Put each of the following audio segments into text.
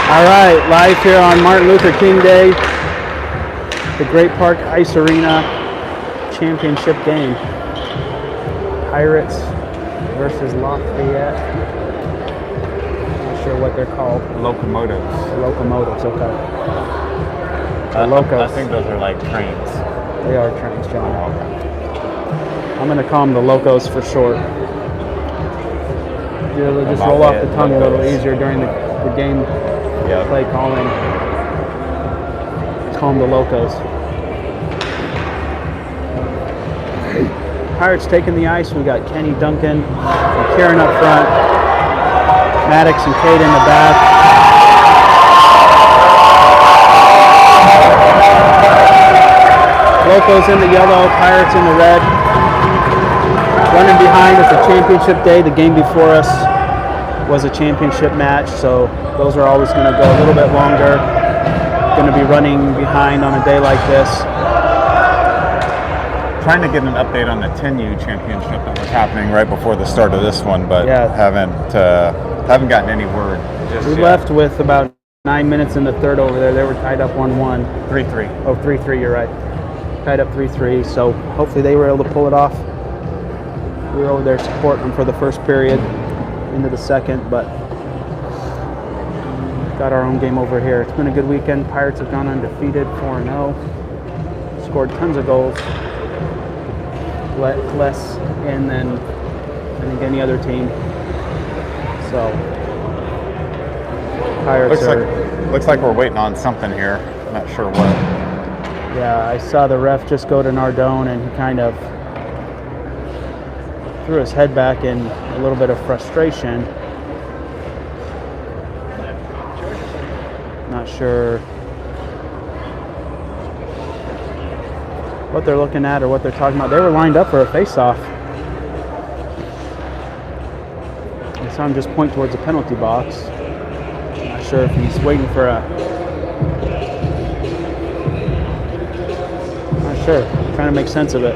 All right, live here on Martin Luther King Day, the Great Park Ice Arena championship game. Pirates versus Lafeyette. Not sure what they're called. Locomotives. Locomotives, okay. I think those are like trains. They are trains, John. Oh, okay. I'm going to call them the Locos for short. They'll just roll off the tongue a little easier during the game play calling. Let's call them the Locos. Pirates taking the ice. We got Kenny Duncan and Kieran up front. Maddox and Kate in the back. Locos in the yellow, Pirates in the red. Running behind, it's a championship day. The game before us was a championship match, so those are always going to go a little bit longer. Going to be running behind on a day like this. Trying to get an update on the 10U championship that was happening right before the start of this one, but haven't gotten any word just yet. We left with about 9 minutes in the third over there. They were tied up 1-1. 3-3. Oh, 3-3, you're right. Tied up 3-3, so hopefully they were able to pull it off. We were over there supporting them for the first period into the second, but got our own game over here. It's been a good weekend. Pirates have gone undefeated, 4-0. Scored tons of goals. Less in than I think any other team. So Pirates looks like we're waiting on something here. Not sure what. Yeah, I saw the ref just go to Nardone and he kind of threw his head back in a little bit of frustration. Not sure what they're looking at or what they're talking about. They were lined up for a face-off. I saw him just point towards the penalty box. Not sure if he's waiting for a... Not sure. Trying to make sense of it.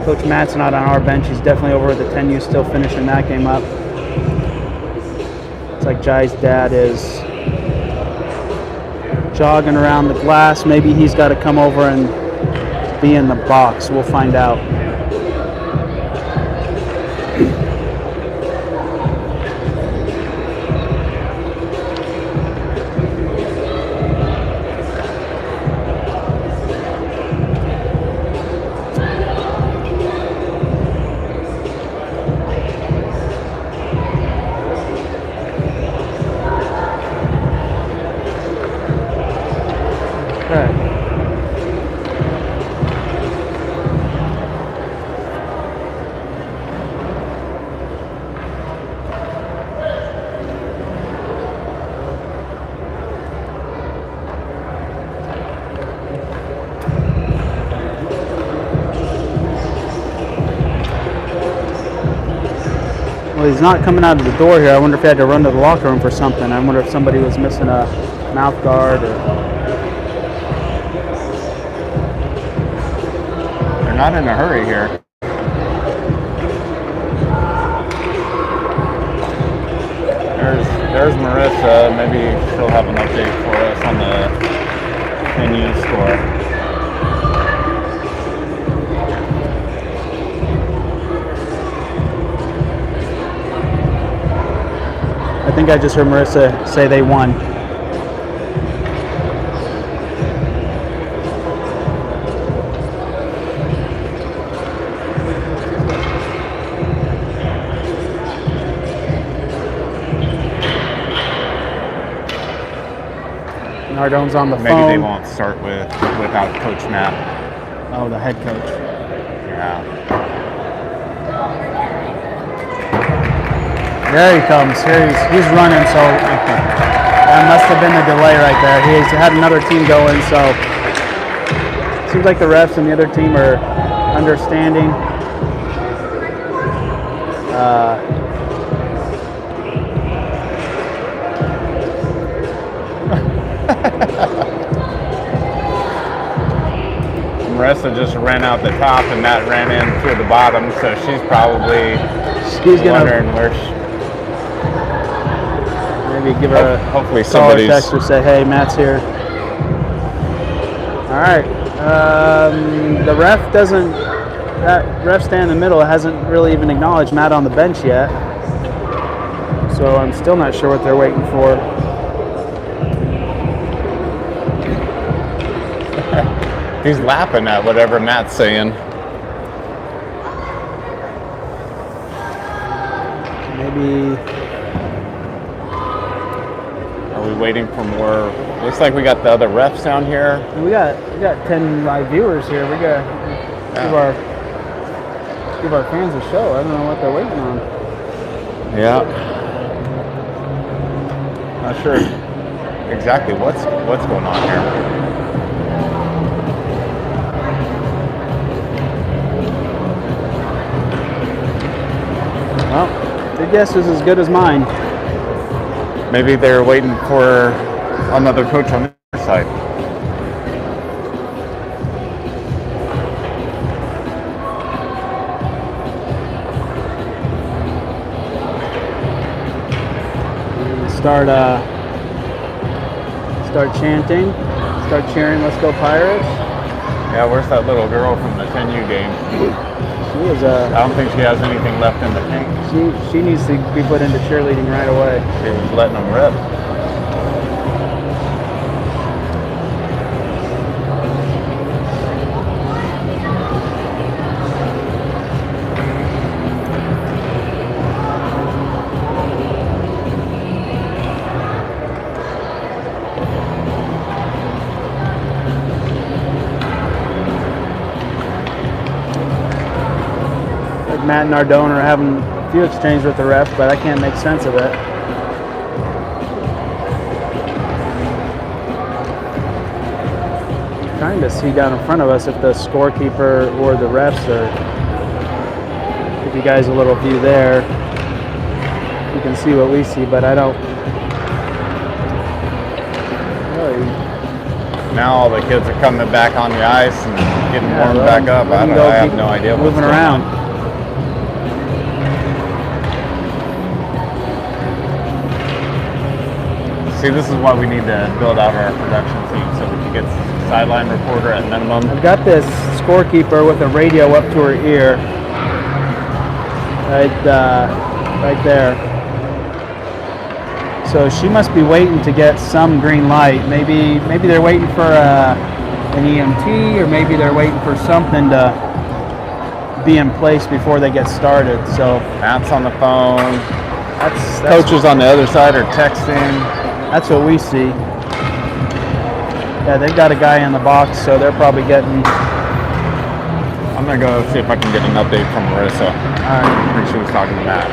Coach Matt's not on our bench. He's definitely over at the 10U still finishing that game up. It's like Jai's dad is jogging around the glass. Maybe he's got to come over and be in the box. We'll find out. Well, he's not coming out of the door here. I wonder if he had to run to the locker room for something. I wonder if somebody was missing a mouth guard or... They're not in a hurry here. There's Marissa. Maybe she'll have an update for us on the 10U score. I think I just heard Marissa say they won. Nardone's on the phone. Maybe they won't start without Coach Matt. Oh, the head coach. Yeah. There he comes. Here he's running, so that must have been the delay right there. He's had another team going, so seems like the refs and the other team are understanding. Marissa just ran out the top and Matt ran in through the bottom, so she's probably wondering where she... They're maybe give her hopefully a call or somebody's text or say, hey, Matt's here. All right. The ref doesn't. That ref stand in the middle hasn't really even acknowledged Matt on the bench yet. So I'm still not sure what they're waiting for. He's laughing at whatever Matt's saying. Maybe. Are we waiting for more? Looks like we got the other refs down here. We got 10 live viewers here. We got give our fans a show. I don't know what they're waiting on. Yeah. Not sure exactly what's going on here. Well, your guess is as good as mine. Maybe they're waiting for another coach on the other side. Start chanting, start cheering, let's go Pirates. Yeah, where's that little girl from the 10U game? She is I don't think she has anything left in the tank. She needs to be put into cheerleading right away. She was letting them rip. Matt and Nardone are having a few exchanges with the ref, but I can't make sense of it. I'm trying to see down in front of us if the scorekeeper or the refs are. Give you guys a little view there. You can see what we see, but I don't really. Now all the kids are coming back on the ice and getting warmed back up. I have no idea what's moving going around. on. See, this is why we need to build out our production team so we can get sideline reporter at minimum. I've got this scorekeeper with a radio up to her ear, right there. So she must be waiting to get some green light. Maybe they're waiting for an EMT, or maybe they're waiting for something to be in place before they get started. So Matt's on the phone. That's coaches on the other side are texting. That's what we see. Yeah, they've got a guy in the box, so they're probably getting. I'm gonna go see if I can get an update from Marissa. All right. I think she was talking to Matt.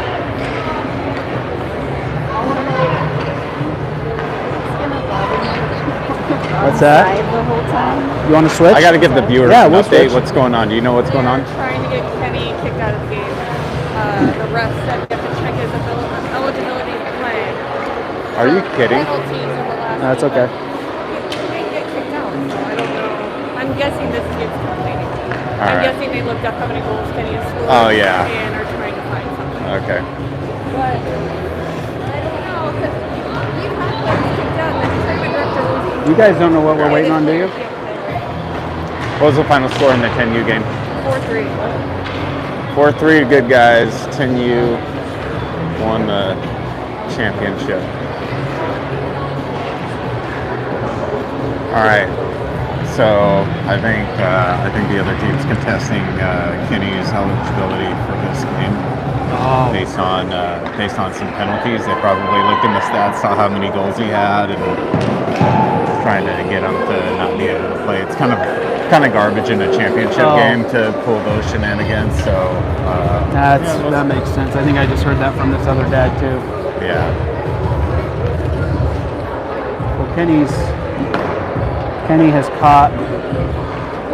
What's that? The whole time. You want to switch? I got to give the viewers an we'll update. switch. What's going on? Do you know what's going on? Trying to get Kenny kicked out of the game. The ref said we have to check his eligibility to play. Are you kidding? Penalties in the last That's okay. He may get kicked out, so I don't know. I'm guessing this game's complaining. All I'm right. guessing they looked up how many goals Kenny has scored. Oh, yeah. And are trying to find something. Okay. But I don't know, because we've had players kicked out, and the tournament director was. You guys don't know what we're waiting on, do you? What was the final score in the 10U game? 4-3. 4-3, good guys. 10U won the championship. All right. So I think the other team's contesting Kenny's eligibility for this game based on some penalties. They probably looked in the stats, saw how many goals he had, and trying to get him to not be able to play. It's kind of garbage in a championship game to pull those shenanigans. So that makes sense. I think I just heard that from this other dad too. Yeah. Well, Kenny has caught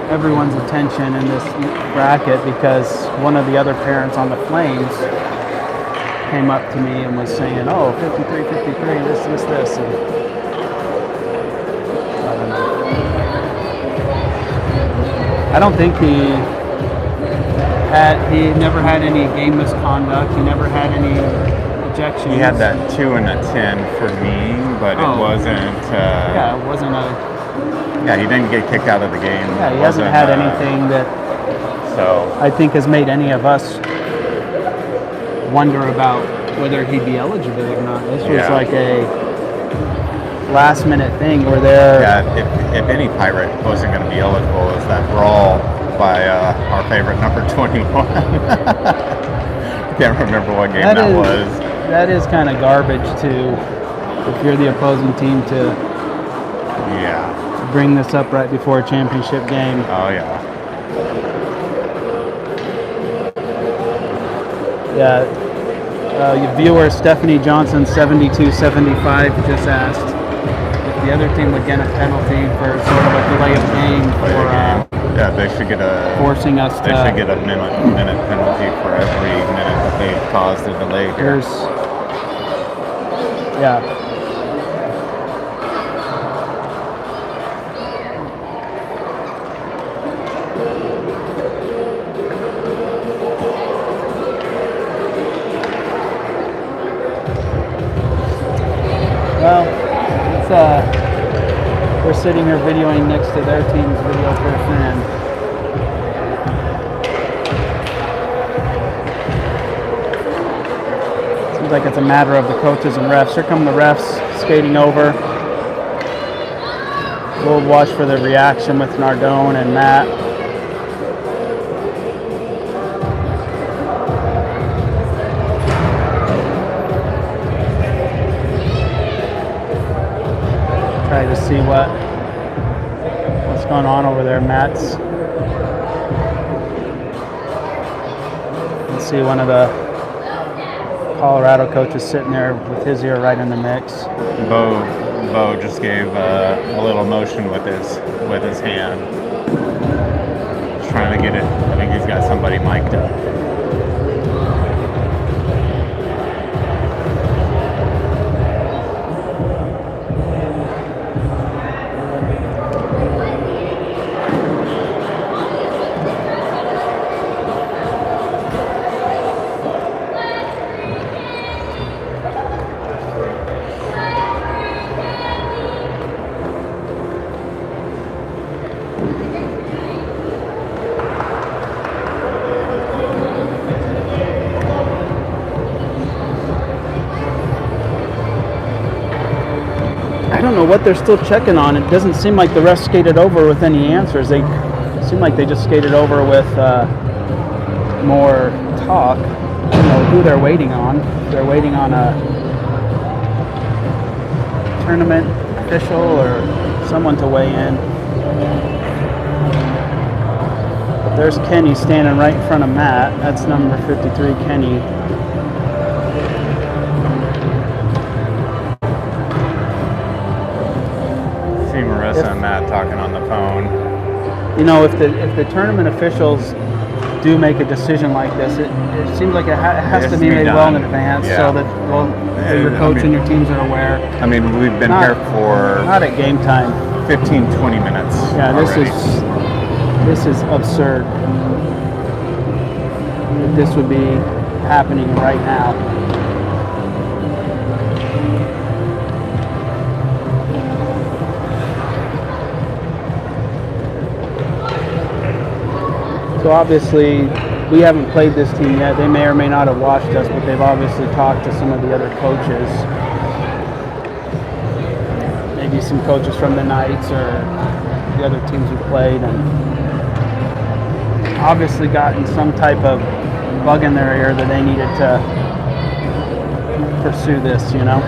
everyone's attention in this bracket because one of the other parents on the Flames came up to me and was saying, "Oh, 53, this." And I don't know. I don't think he never had any game misconduct. He never had any ejections. He had that 2 and a 10 for me, but Oh. it wasn't. Yeah, it wasn't a. Yeah, he didn't get kicked out of the game. Yeah, he It hasn't wasn't, had anything that So I think has made any of us wonder about whether he'd be eligible or not. This was Yeah. like a last minute thing where they're. yeah, if any pirate wasn't going to be eligible, it was that brawl by our favorite number 21. Can't remember what game that was. That is kind of garbage too. If you're the opposing team to Yeah. bring this up right before a championship game. Oh yeah. Yeah. Your viewer Stephanie Johnson 7275 just asked if the other team would get a penalty for sort of a delay of game for Yeah, they should get a. forcing us They to. should get a minute penalty for every minute that they caused a delay here. There's. Yeah. Well, it's we're sitting here videoing next to their team's video person, and seems like it's a matter of the coaches and refs. Here come the refs skating over. We'll watch for the reaction with Nardone and Matt. Try to see what's going on over there. Matt's. Let's see one of the Colorado coaches sitting there with his ear right in the mix. Bo just gave a little motion with his hand. Just trying to get it. I think he's got somebody mic'd up. I don't know what they're still checking on. It doesn't seem like the refs skated over with any answers. They seem like they just skated over with more talk. I don't know who they're waiting on. They're waiting on a tournament official or someone to weigh in. But there's Kenny standing right in front of Matt. That's number 53, Kenny. Marissa and Matt talking on the phone. You know, if the tournament officials do make a decision like this, it seems like it has to be made well in advance, so that your coach and your teams are aware. I mean, we've been here for not at game time. 15, 20 minutes. Yeah, already. this is absurd. This would be happening right now. So obviously, we haven't played this team yet. They may or may not have watched us, but they've obviously talked to some of the other coaches. Maybe some coaches from the Knights or the other teams we played, and obviously gotten some type of bug in their ear that they needed to pursue this, you know?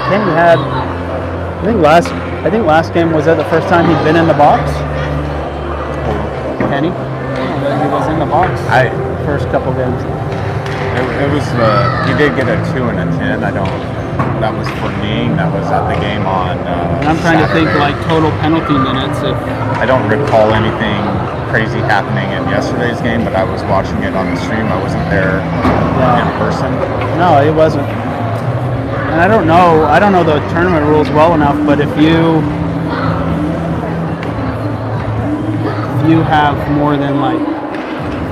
Kenny had, I think last game was that the first time he'd been in the box? Kenny? He was in the box first couple games. It was he did get a 2 and a 10. I don't. That was for kneeing. That was at the game on. And I'm trying to think Saturday. like total penalty minutes. If I don't recall anything crazy happening in yesterday's game, but I was watching it on the stream. I wasn't there in person. no, it wasn't. And I don't know the tournament rules well enough, but if you have more than like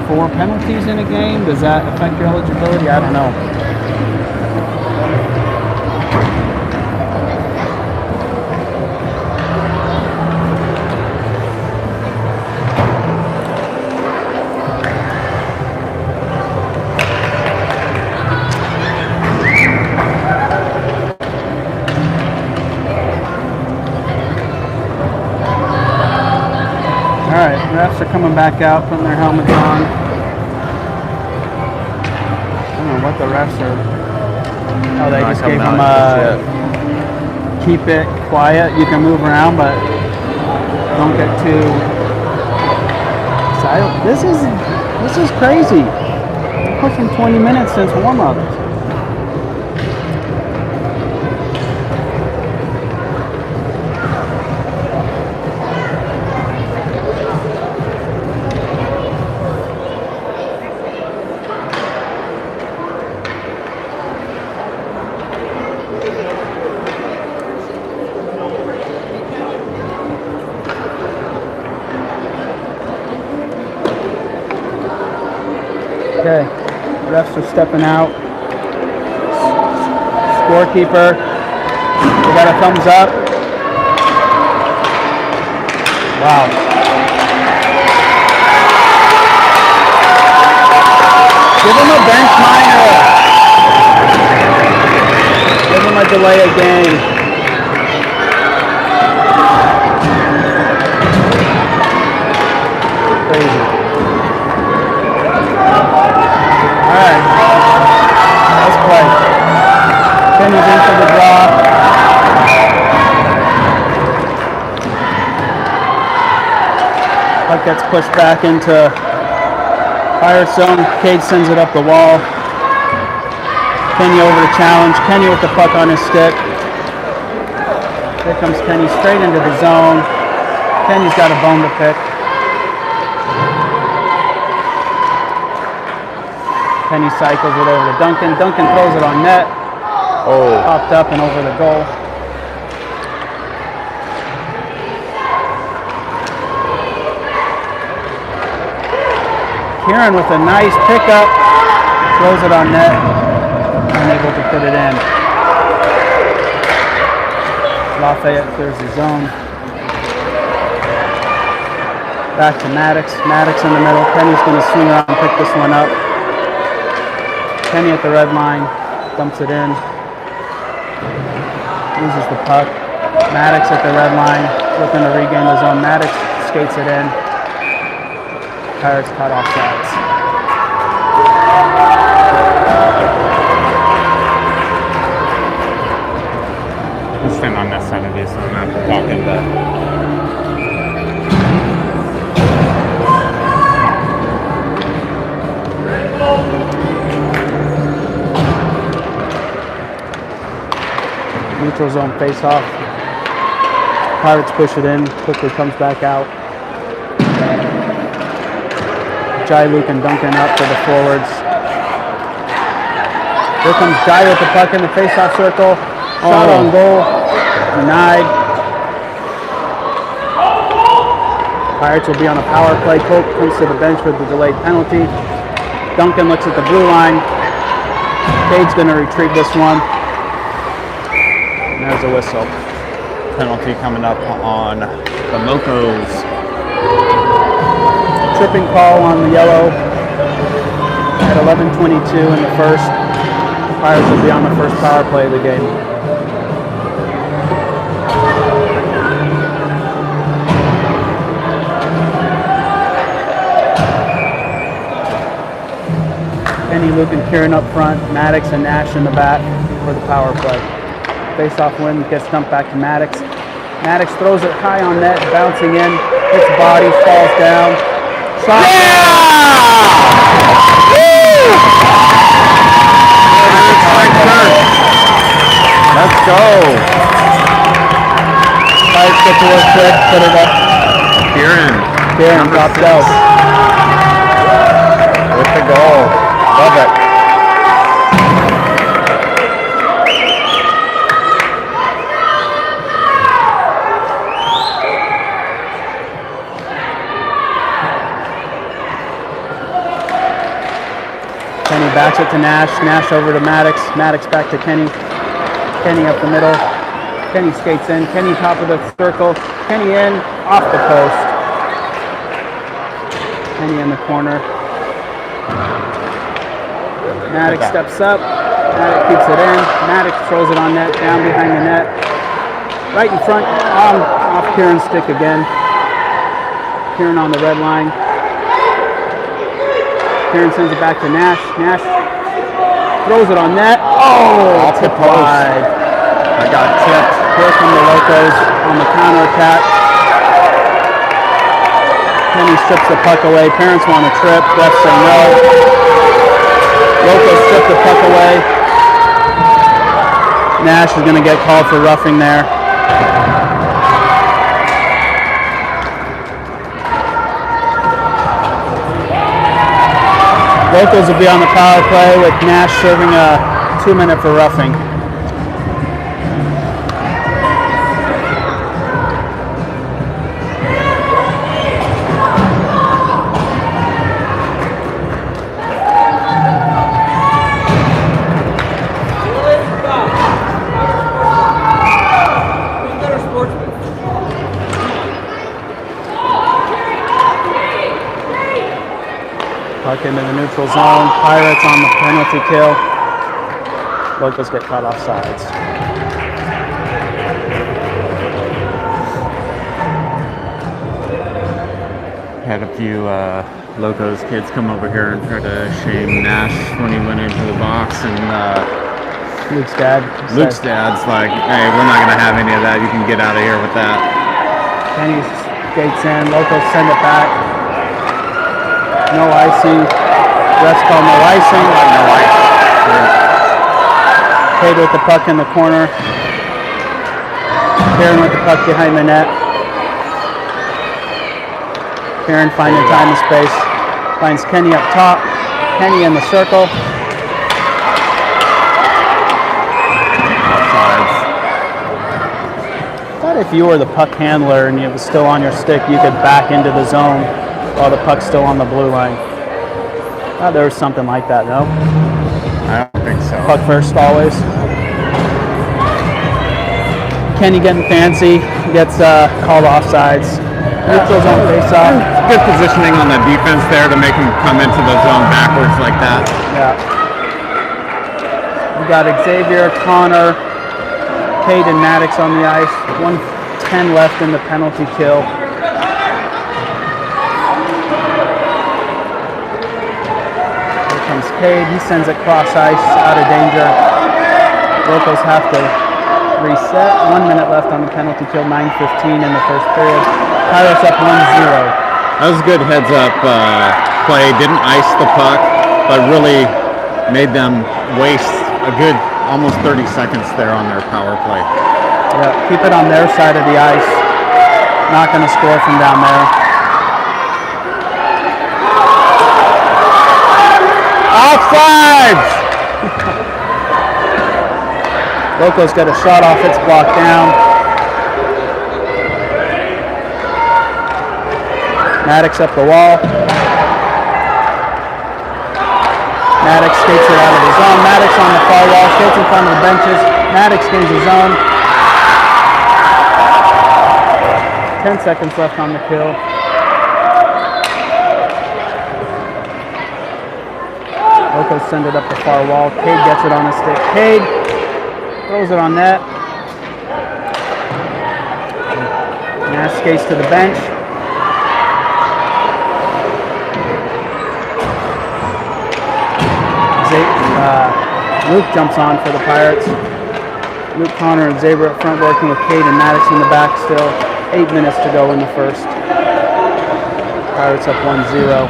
4 penalties in a game, does that affect your eligibility? I don't know. All right, refs are coming back out, putting their helmets on. I don't know what the refs are. Oh, they just gave them keep it quiet. You can move around, but don't get too silent. This is crazy. Pushing 20 minutes since warm-up. Okay, refs are stepping out. Scorekeeper, we got a thumbs up. Wow. Give him a bench minor. Give him a delay of game. Crazy. Alright, let's play. Kenny's in for the draw. Puck gets pushed back into fire zone. Cage sends it up the wall. Kenny over to challenge. Kenny with the puck on his stick. Here comes Kenny straight into the zone. Kenny's got a bone to pick. Penny cycles it over to Duncan. Duncan throws it on net. Oh. Popped up and over the goal. Kieran with a nice pickup. Throws it on net. Unable to put it in. Lafeyette clears the zone. Back to Maddox. Maddox in the middle. Penny's going to swing around and pick this one up. Kenny at the red line, dumps it in, loses the puck. Maddox at the red line, looking to regain the zone. Maddox skates it in. Pirates cut off sides. I'm standing on that side of you, so I'm not talking, but. Neutral zone face-off. Pirates push it in, quickly comes back out. Jai, Luke, and Duncan up for the forwards. Here comes Jai with the puck in the face-off circle. Shot on goal. Denied. Pirates will be on a power play. Cope comes to the bench with the delayed penalty. Duncan looks at the blue line. Cade's going to retrieve this one. There's a whistle. Penalty coming up on the Mocos. Tripping call on the yellow at 11:22 in the first. Pirates will be on the first power play of the game. Kenny, Luke, and Kieran up front. Maddox and Nash in the back for the power play. Face-off win, gets dumped back to Maddox. Maddox throws it high on net, bouncing in, hits body, falls down. Shot. Yeah! go. Pirates get to work quick, put it up. Kieran dropped out. With the goal. Love it. Kenny backs it to Nash. Nash over to Maddox. Maddox back to Kenny. Kenny up the middle. Kenny skates in. Kenny top of the circle. Kenny in. Off the post. Kenny in the corner. Maddox steps up. Maddox keeps it in. Maddox throws it on net. Down behind the net. Right in front. Off Kieran's stick again. Kieran on the red line. Kieran sends it back to Nash. Nash throws it on net. Oh, Off the tipped post. wide. I got tipped. Here come the Locos on the counterattack. Kenny strips the puck away. Parents want a trip. Refs say no. Locos strip the puck away. Nash is going to get called for roughing there. Locals will be on the power play with Nash serving a 2-minute for roughing. Puck into the neutral zone. Pirates on the penalty kill. Locals get caught off sides. Had a few Locos kids come over here and try to shame Nash when he went into the box, and Luke's dad. Luke's dad's like, hey, we're not going to have any of that. You can get out of here with that. Kenny skates in. Locals send it back. No icing. Refs call no icing. No ice. Cade with the puck in the corner. Kieran with the puck behind the net. Kieran finding time and space. Finds Kenny up top. Kenny in the circle. Offsides. I thought if you were the puck handler and it was still on your stick, you could back into the zone while the puck's still on the blue line. I thought there was something like that, no? I don't think so. Puck first always. Kenny getting fancy, gets called offsides. Neutral zone face-off. Good positioning on the defense there to make him come into the zone backwards like that. Yeah. We got Xavier, Connor, Cade, and Maddox on the ice. 1:10 left in the penalty kill. Here comes Cade. He sends it cross ice, out of danger. Locals have to reset. 1 minute left on the penalty kill. 9:15 in the first period. Pirates up 1-0. That was a good heads-up play. Didn't ice the puck, but really made them waste a good almost 30 seconds there on their power play. Yeah, keep it on their side of the ice. Not going to score from down there. Offsides! Locals got a shot off, it's blocked down. Maddox up the wall. Maddox skates it out of the zone. Maddox on the far wall, skates in front of the benches. Maddox gains his zone. 10 seconds left on the kill. Locals send it up the far wall. Cade gets it on the stick. Cade throws it on net. Nash skates to the bench. Luke jumps on for the Pirates. Luke, Connor, and Xavier up front working with Cade and Maddox in the back still. 8 minutes to go in the first. Pirates up 1-0.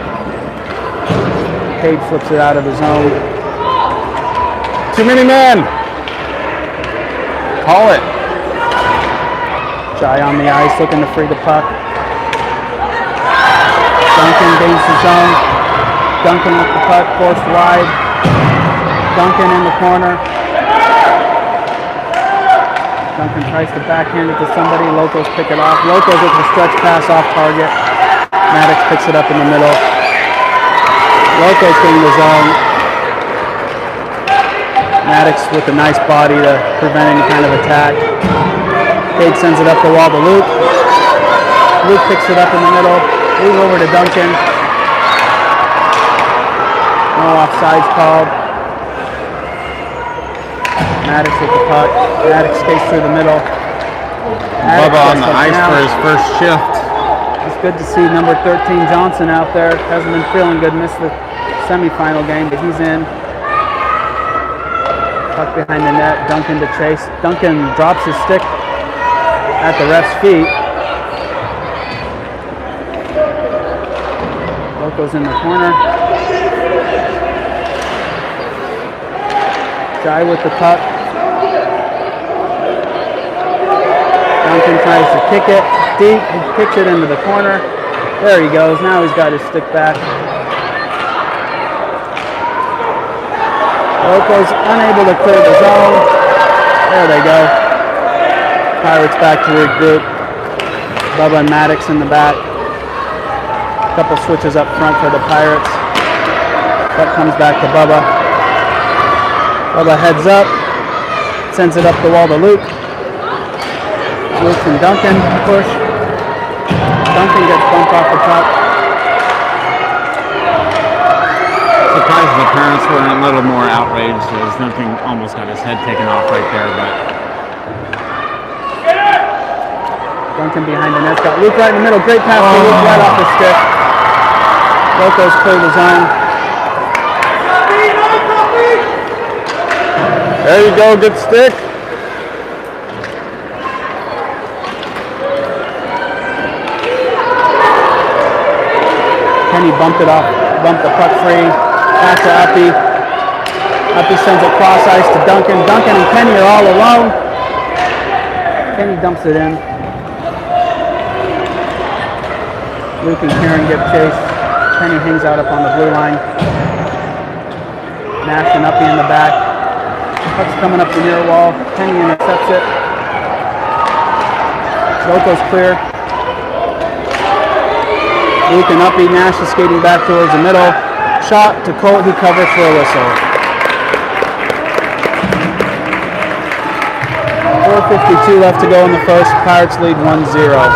Cade flips it out of the zone. Too many men! Call it. Jai on the ice looking to free the puck. Duncan gains the zone. Duncan with the puck, forced wide. Duncan in the corner. Duncan tries to backhand it to somebody. Locos pick it off. Locos with the stretch pass off target. Maddox picks it up in the middle. Locos getting the zone. Maddox with a nice body to prevent any kind of attack. Cade sends it up the wall to Luke. Luke picks it up in the middle. Move over to Duncan. No offsides called. Maddox with the puck. Maddox skates through the middle. Bubba on the ice for his first shift. It's good to see number 13 Johnson out there. Hasn't been feeling good. Missed the semifinal game, but he's in. Puck behind the net. Duncan to chase. Duncan drops his stick at the ref's feet. Loco's in the corner. Jai with the puck. Duncan tries to kick it deep. He kicks it into the corner. There he goes. Now he's got his stick back. Loco's unable to clear the zone. There they go. Pirates back to regroup. Bubba and Maddox in the back. Couple switches up front for the Pirates. Puck comes back to Bubba. Bubba heads up. Sends it up the wall to Luke. Luke and Duncan push. Duncan gets bumped off the puck. Surprised the parents were a little more outraged as Duncan almost got his head taken off right there, but Duncan behind the net. Got Luke right in the middle. Great pass to Luke right off the stick. Locos clear the zone. there you go, good stick. Kenny bumped it off, bumped the puck free. Back to Uppy. Uppy sends it cross ice to Duncan. Duncan and Kenny are all alone. Kenny dumps it in. Luke and Kieran give chase. Kenny hangs out up on the blue line. Nash and Uppy in the back. Puck's coming up the near wall. Kenny intercepts it. Loco's clear. Luke and Uppy. Nash is skating back towards the middle. Shot to Colt, who covers for a whistle. 4:52 left to go in the first. Pirates lead 1-0.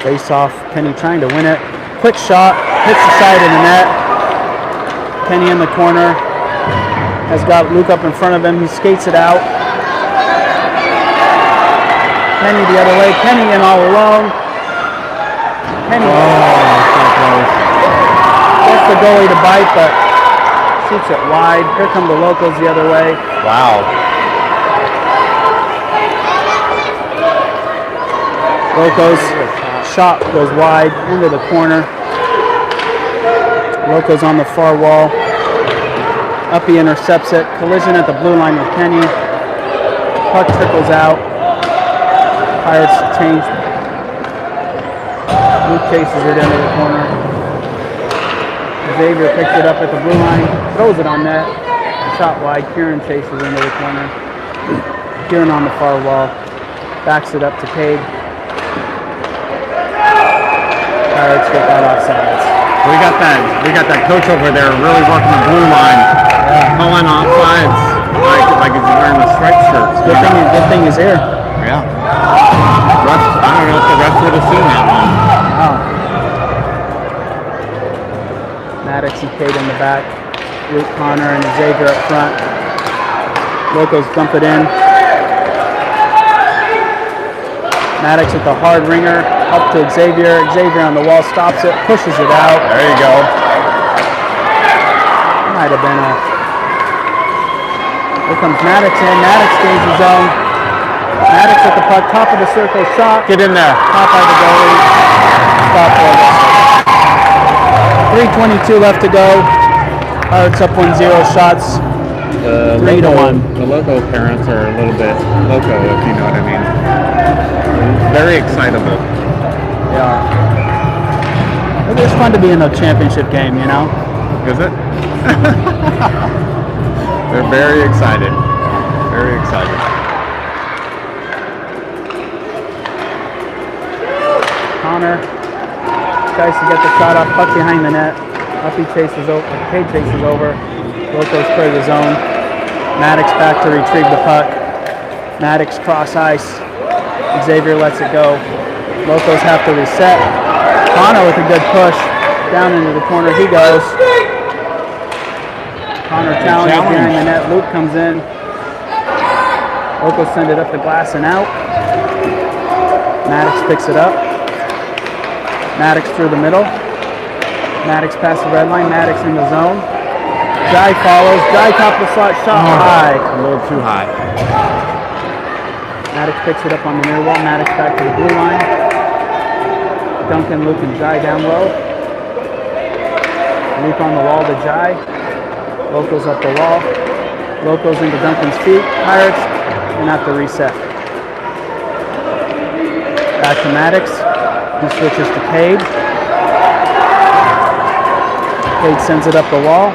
Face off. Kenny trying to win it. Quick shot. Hits the side of the net. Kenny in the corner. Has got Luke up in front of him. He skates it out. Kenny the other way. Kenny in all alone. Kenny gets the goalie to bite, but shoots it wide. Here come the Locals the other way. Wow. Locals shot goes wide into the corner. Locals on the far wall. Uppy intercepts it. Collision at the blue line with Kenny. Puck trickles out. Pirates change. Luke chases it into the corner. Xavier picks it up at the blue line. Throws it on net. Shot wide. Kieran chases into the corner. Kieran on the far wall. Backs it up to Cade. Pirates get that offsides. We got that coach over there really working the blue line, pulling offsides like he's wearing a striped shirt. Good thing he's here. Yeah. Refs, I don't know if the refs would have seen that one. Oh. Maddox and Cade in the back. Luke Connor and Xavier up front. Locals dump it in. Maddox with the hard ringer. Up to Xavier. Xavier on the wall, stops it, pushes it out. There you go. Might have been a Here comes Maddox in. Maddox gains his own. Maddox at the puck, top of the circle, shot. Get in there. Top by the goalie. Stop for a whistle. 3:22 left to go. Pirates up 1-0. Shots 3-1. The loco parents are a little bit loco, if you know what I mean. Very excitable. Yeah. It's fun to be in a championship game, you know? Is it? They're very excited. Very excited. Connor tries to get the shot off, puck behind the net. Uppy chases over, Cade chases over. Locos clear the zone. Maddox back to retrieve the puck. Maddox cross ice. Xavier lets it go. Locos have to reset. Connor with a good push. Down into the corner he goes. Connor challenges behind the net. Luke comes in. Locos send it up the glass and out. Maddox picks it up. Maddox through the middle. Maddox past the red line. Maddox in the zone. Jai follows. Jai top of the slot. Shot high. A little too high. Maddox picks it up on the near wall. Maddox back to the blue line. Duncan, Luke, and Jai down low. Luke on the wall to Jai. Locos up the wall. Locos into Duncan's feet. Pirates gonna have to reset. Back to Maddox. He switches to Cade. Cade sends it up the wall.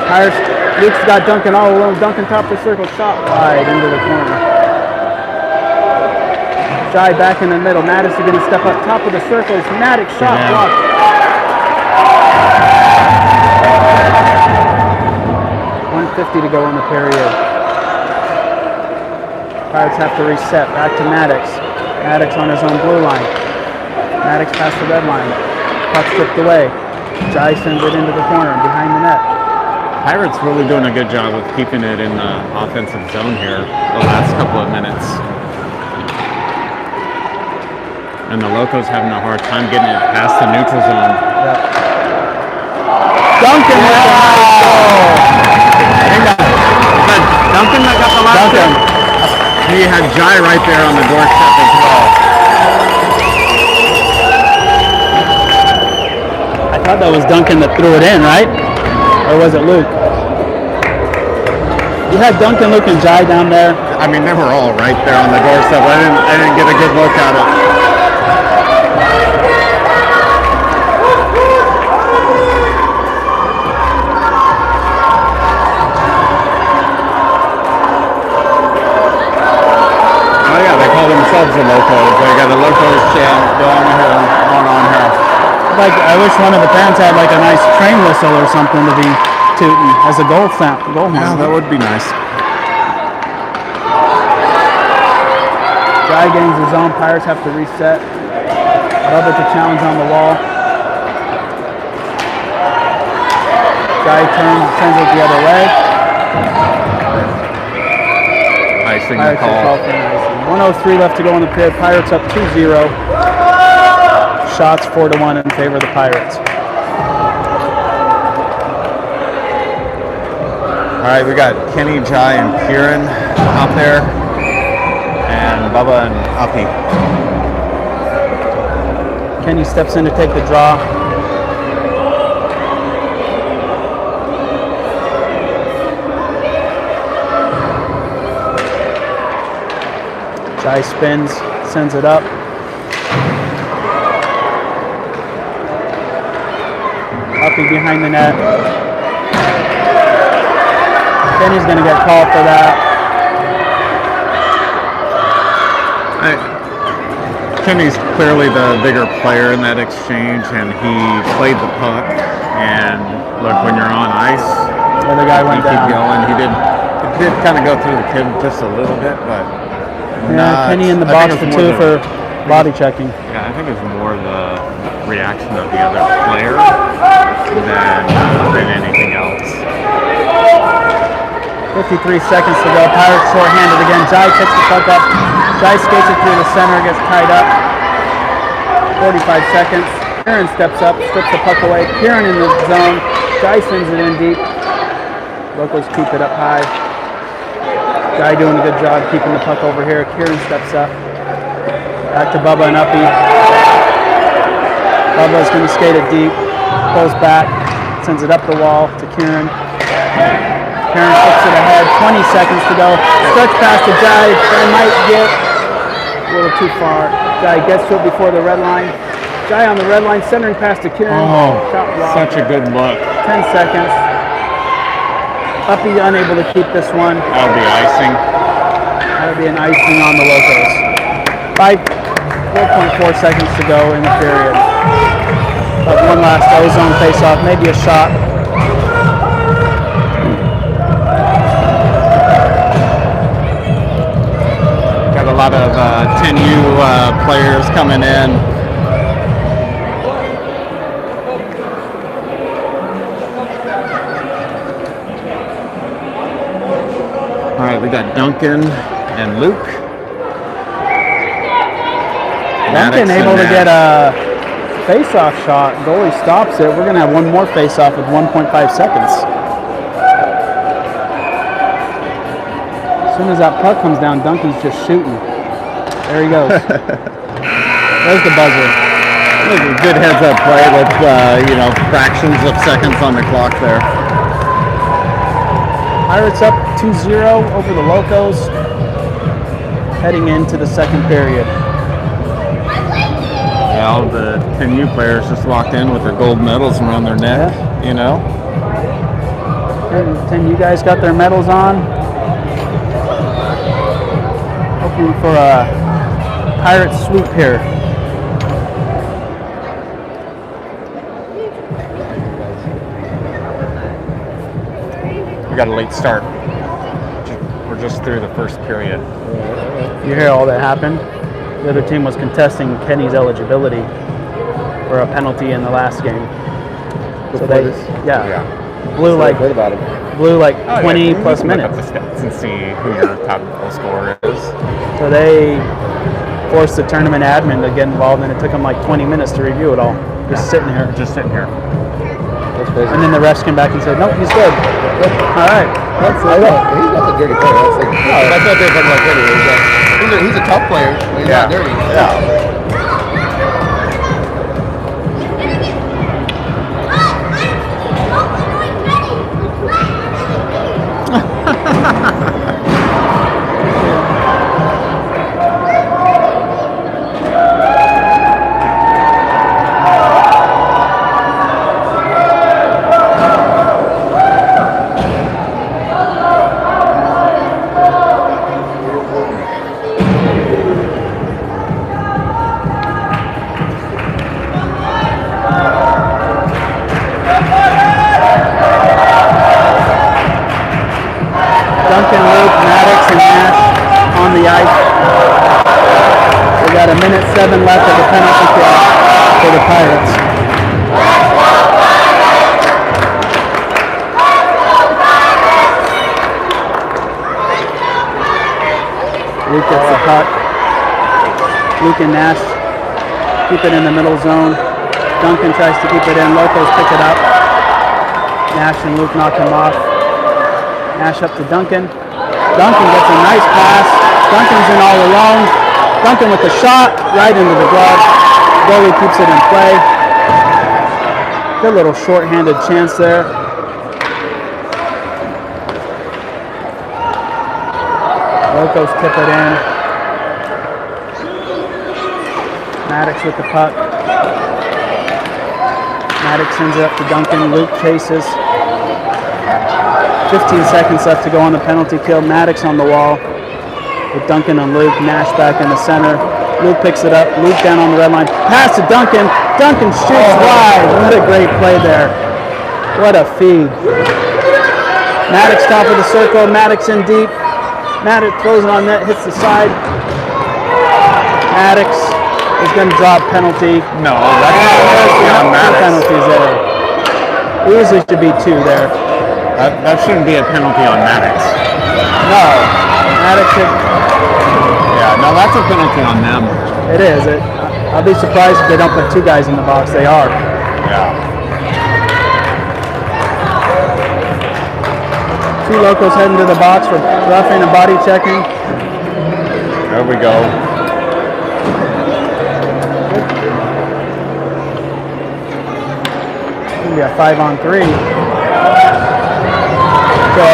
Pirates, Luke's got Duncan all alone. Duncan top of the circle, shot wide into the corner. Jai back in the middle. Maddox is going to step up top of the circle. It's Maddox shot blocked. 1:50 to go in the period. Pirates have to reset. Back to Maddox. Maddox on his own blue line. Maddox past the red line. Puck stripped away. Jai sends it into the corner behind the net. Pirates really doing a good job of keeping it in the offensive zone here the last couple of minutes. And the Locos having a hard time getting it past the neutral zone. Yep. Duncan with the nice goal. Duncan that got the last Duncan. hit. He had Jai right there on the doorstep as well. I thought that was Duncan that threw it in, right? Or was it Luke? You had Duncan, Luke, and Jai down there. I mean, they were all right there on the doorstep. I didn't get a good look at it. Oh yeah, they call themselves the Locos. They got a Locos chant going on here. Like, I wish one of the fans had like a nice train whistle or something to be tooting as a goal horn. Yeah, that would be nice. Jai gains his own. Pirates have to reset. Bubba to challenge on the wall. Jai turns, sends it the other way. Icing the Pirates are call. called for an icing. 1:03 left to go in the period. Pirates up 2-0. Shots 4-1 in favor of the Pirates. All right, we got Kenny, Jai, and Kieran out there, and Bubba and Uppy. Kenny steps in to take the draw. Jai spins, sends it up. Uppy behind the net. Kenny's going to get called for that. Kenny's clearly the bigger player in that exchange, and he played the puck. And look, when you're on ice, The other guy you went keep down. going. It did kind of go through the kid just a little bit, but Yeah, Kenny in the box for two for body checking. Yeah, I think it's more the reaction of the other player than anything else. 53 seconds to go. Pirates short-handed again. Jai picks the puck up. Jai skates it through the center, gets tied up. 45 seconds. Kieran steps up, strips the puck away. Kieran in the zone. Jai sends it in deep. Locals keep it up high. Jai doing a good job keeping the puck over here. Kieran steps up. Back to Bubba and Uppy. Bubba's going to skate it deep. Pulls back. Sends it up the wall to Kieran. Kieran flips it ahead. 20 seconds to go. Stretch pass to Jai. Jai might get a little too far. Jai gets to it before the red line. Jai on the red line, centering pass to Kieran. Oh, Shot blocked. such a good look. 10 seconds. Uppy unable to keep this one. That would be icing. That would be an icing on the Locos. 4.4 seconds to go in the period. But one last ozone face-off, maybe a shot. Got a lot of 10U players coming in. All right, we got Duncan and Luke. Duncan Maddox able and to Nash. get a face-off shot. Goalie stops it. We're going to have one more face-off with 1.5 seconds. As soon as that puck comes down, Duncan's just shooting. There he goes. There's the buzzer. That was a good heads-up play with fractions of seconds on the clock there. Pirates up 2-0 over the Locos, heading into the second period. Yeah, all the 10U players just walked in with their gold medals around their neck, you know. And 10 you guys got their medals on. Hoping for a Pirate sweep here. We got a late start. We're just through the first period. You hear all that happened? The other team was contesting Kenny's eligibility for a penalty in the last game. So they, blew like about it. 20 plus minutes. Look up the stats and see who your top goal scorer is. So they forced the tournament admin to get involved, and it took them like 20 minutes to review it all. Just sitting here. Just sitting here. That's crazy. And then the refs came back and said, nope, he's good. All right. I know. He's not a dirty player. That's what they're talking about dirty. He's a tough player, but he's not dirty. Yeah. Duncan, Luke, Maddox, and Nash on the ice. We got 1:07 left of the penalty kill for the Pirates. Luke gets the puck. Luke and Nash keep it in the middle zone. Duncan tries to keep it in. Locos pick it up. Nash and Luke knock him off. Nash up to Duncan. Duncan gets a nice pass. Duncan's in all alone. Duncan with the shot right into the glove. Goalie keeps it in play. Good little short-handed chance there. Locos tip it in. Maddox with the puck. Maddox sends it up to Duncan. Luke chases. 15 seconds left to go on the penalty kill. Maddox on the wall with Duncan and Luke. Nash back in the center. Luke picks it up. Luke down on the red line. Pass to Duncan. Duncan shoots wide. What a great play there. What a feed. Maddox top of the circle. Maddox in deep. Maddox throws it on net. Hits the side. Maddox is going to drop penalty. No, that's not Two Maddox. penalties there. Easily should be two there. That shouldn't be a penalty on Maddox. No, Maddox should. Yeah, no, that's a penalty on them. It is. I'll be surprised if they don't put two guys in the box. They are. Yeah. Two locals heading to the box for roughing and body checking. There we go. Gonna be a 5-on-3. So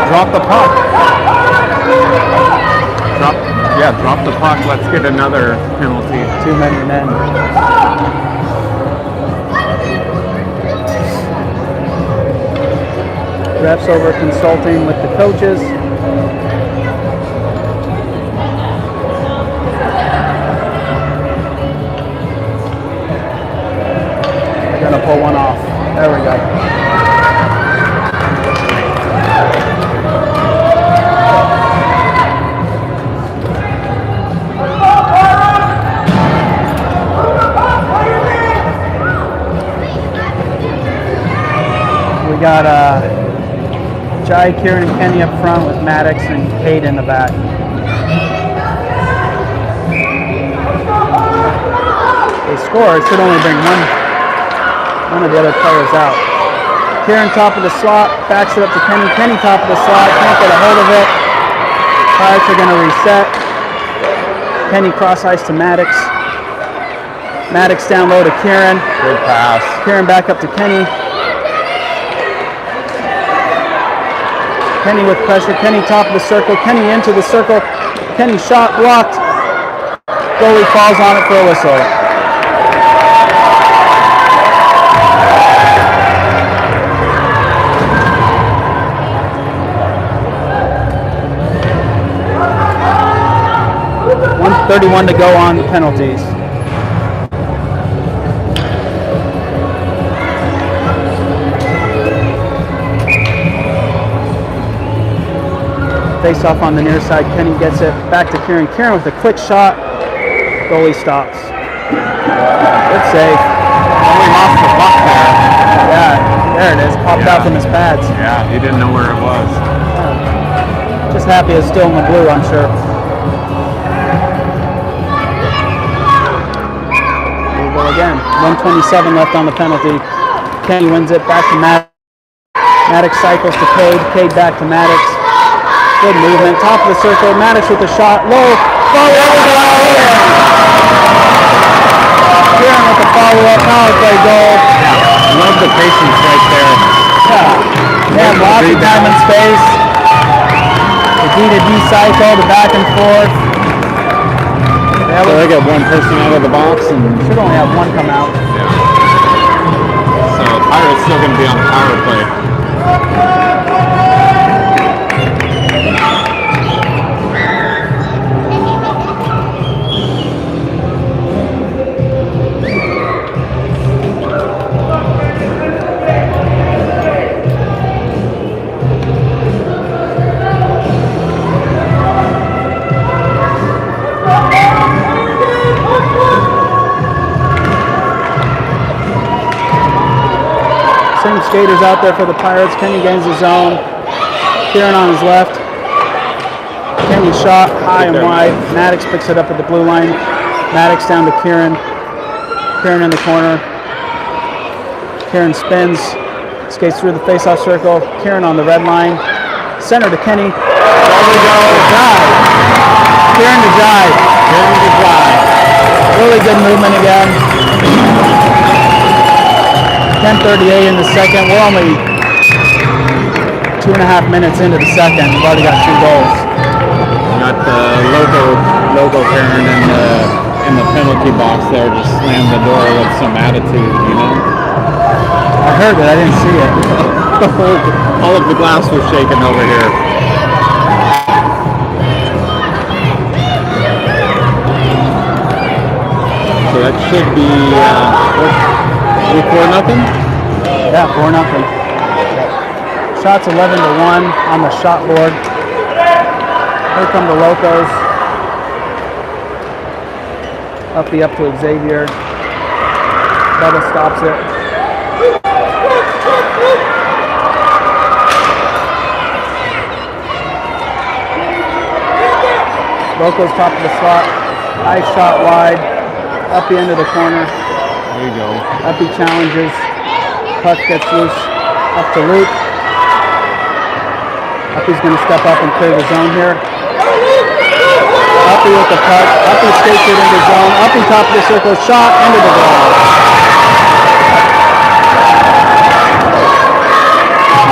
drop the puck. Drop the puck. Let's get another penalty. too many men. Refs over consulting with the coaches. They're gonna pull one off. There we go. We got Jai, Kieran, and Kenny up front with Maddox and Cade in the back. They score. It should only bring one of the other players out. Kieran top of the slot, backs it up to Kenny. Kenny top of the slot, can't get a hold of it. Pirates are going to reset. Kenny cross ice to Maddox. Maddox down low to Kieran. Good pass. Kieran back up to Kenny. Kenny with pressure. Kenny top of the circle. Kenny into the circle. Kenny shot blocked. Goalie falls on it for a whistle. .131 to go on the penalties. Face off on the near side. Kenny gets it back to Kieran. Kieran with a quick shot. Goalie stops. Good save. Goalie lost the puck there. Yeah, there it is. Popped out from his pads. Yeah, he didn't know where it was. Just happy it's still in the blue, I'm sure. Here we go again. 127 left on the penalty. Kenny wins it back to Maddox. Maddox cycles to Cade. Cade back to Maddox. Good movement, top of the circle. Maddox with a shot, low, follow-up. Kieran with the follow-up, power play goal. Love the patience right there. Yeah, lots of time and space. The D to D cycle, the back and forth. So they got one person out of the box and Should only have one come out. so Pirates still going to be on the power play. Same skaters out there for the Pirates. Kenny gains his zone. Kieran on his left. Kenny shot high and wide. Maddox picks it up at the blue line. Maddox down to Kieran. Kieran in the corner. Kieran spins. Skates through the face-off circle. Kieran on the red line. Center to Kenny. There we go. Drive. Kieran to drive. Kieran to drive. Really good movement again. 10:38 in the second. We're only 2.5 minutes into the second. We've already got 2 goals. Got the logo Karen in the penalty box there. Just slammed the door with some attitude, you know. I heard it. I didn't see it. All of the glass was shaking over here. So that should be 4-0. Yeah, 4-0. Shots 11-1 on the shot board. Here come the Locos. Uppy up to Xavier. Bubba stops it. Locos top of the slot. High shot wide. Up the end of the corner. There you go. Uppy challenges. Puck gets loose. Up to Luke. Uppy's going to step up and clear the zone here. Uppy with the puck. Uppy skates it into zone. Uppy top of the circle. Shot into the goal.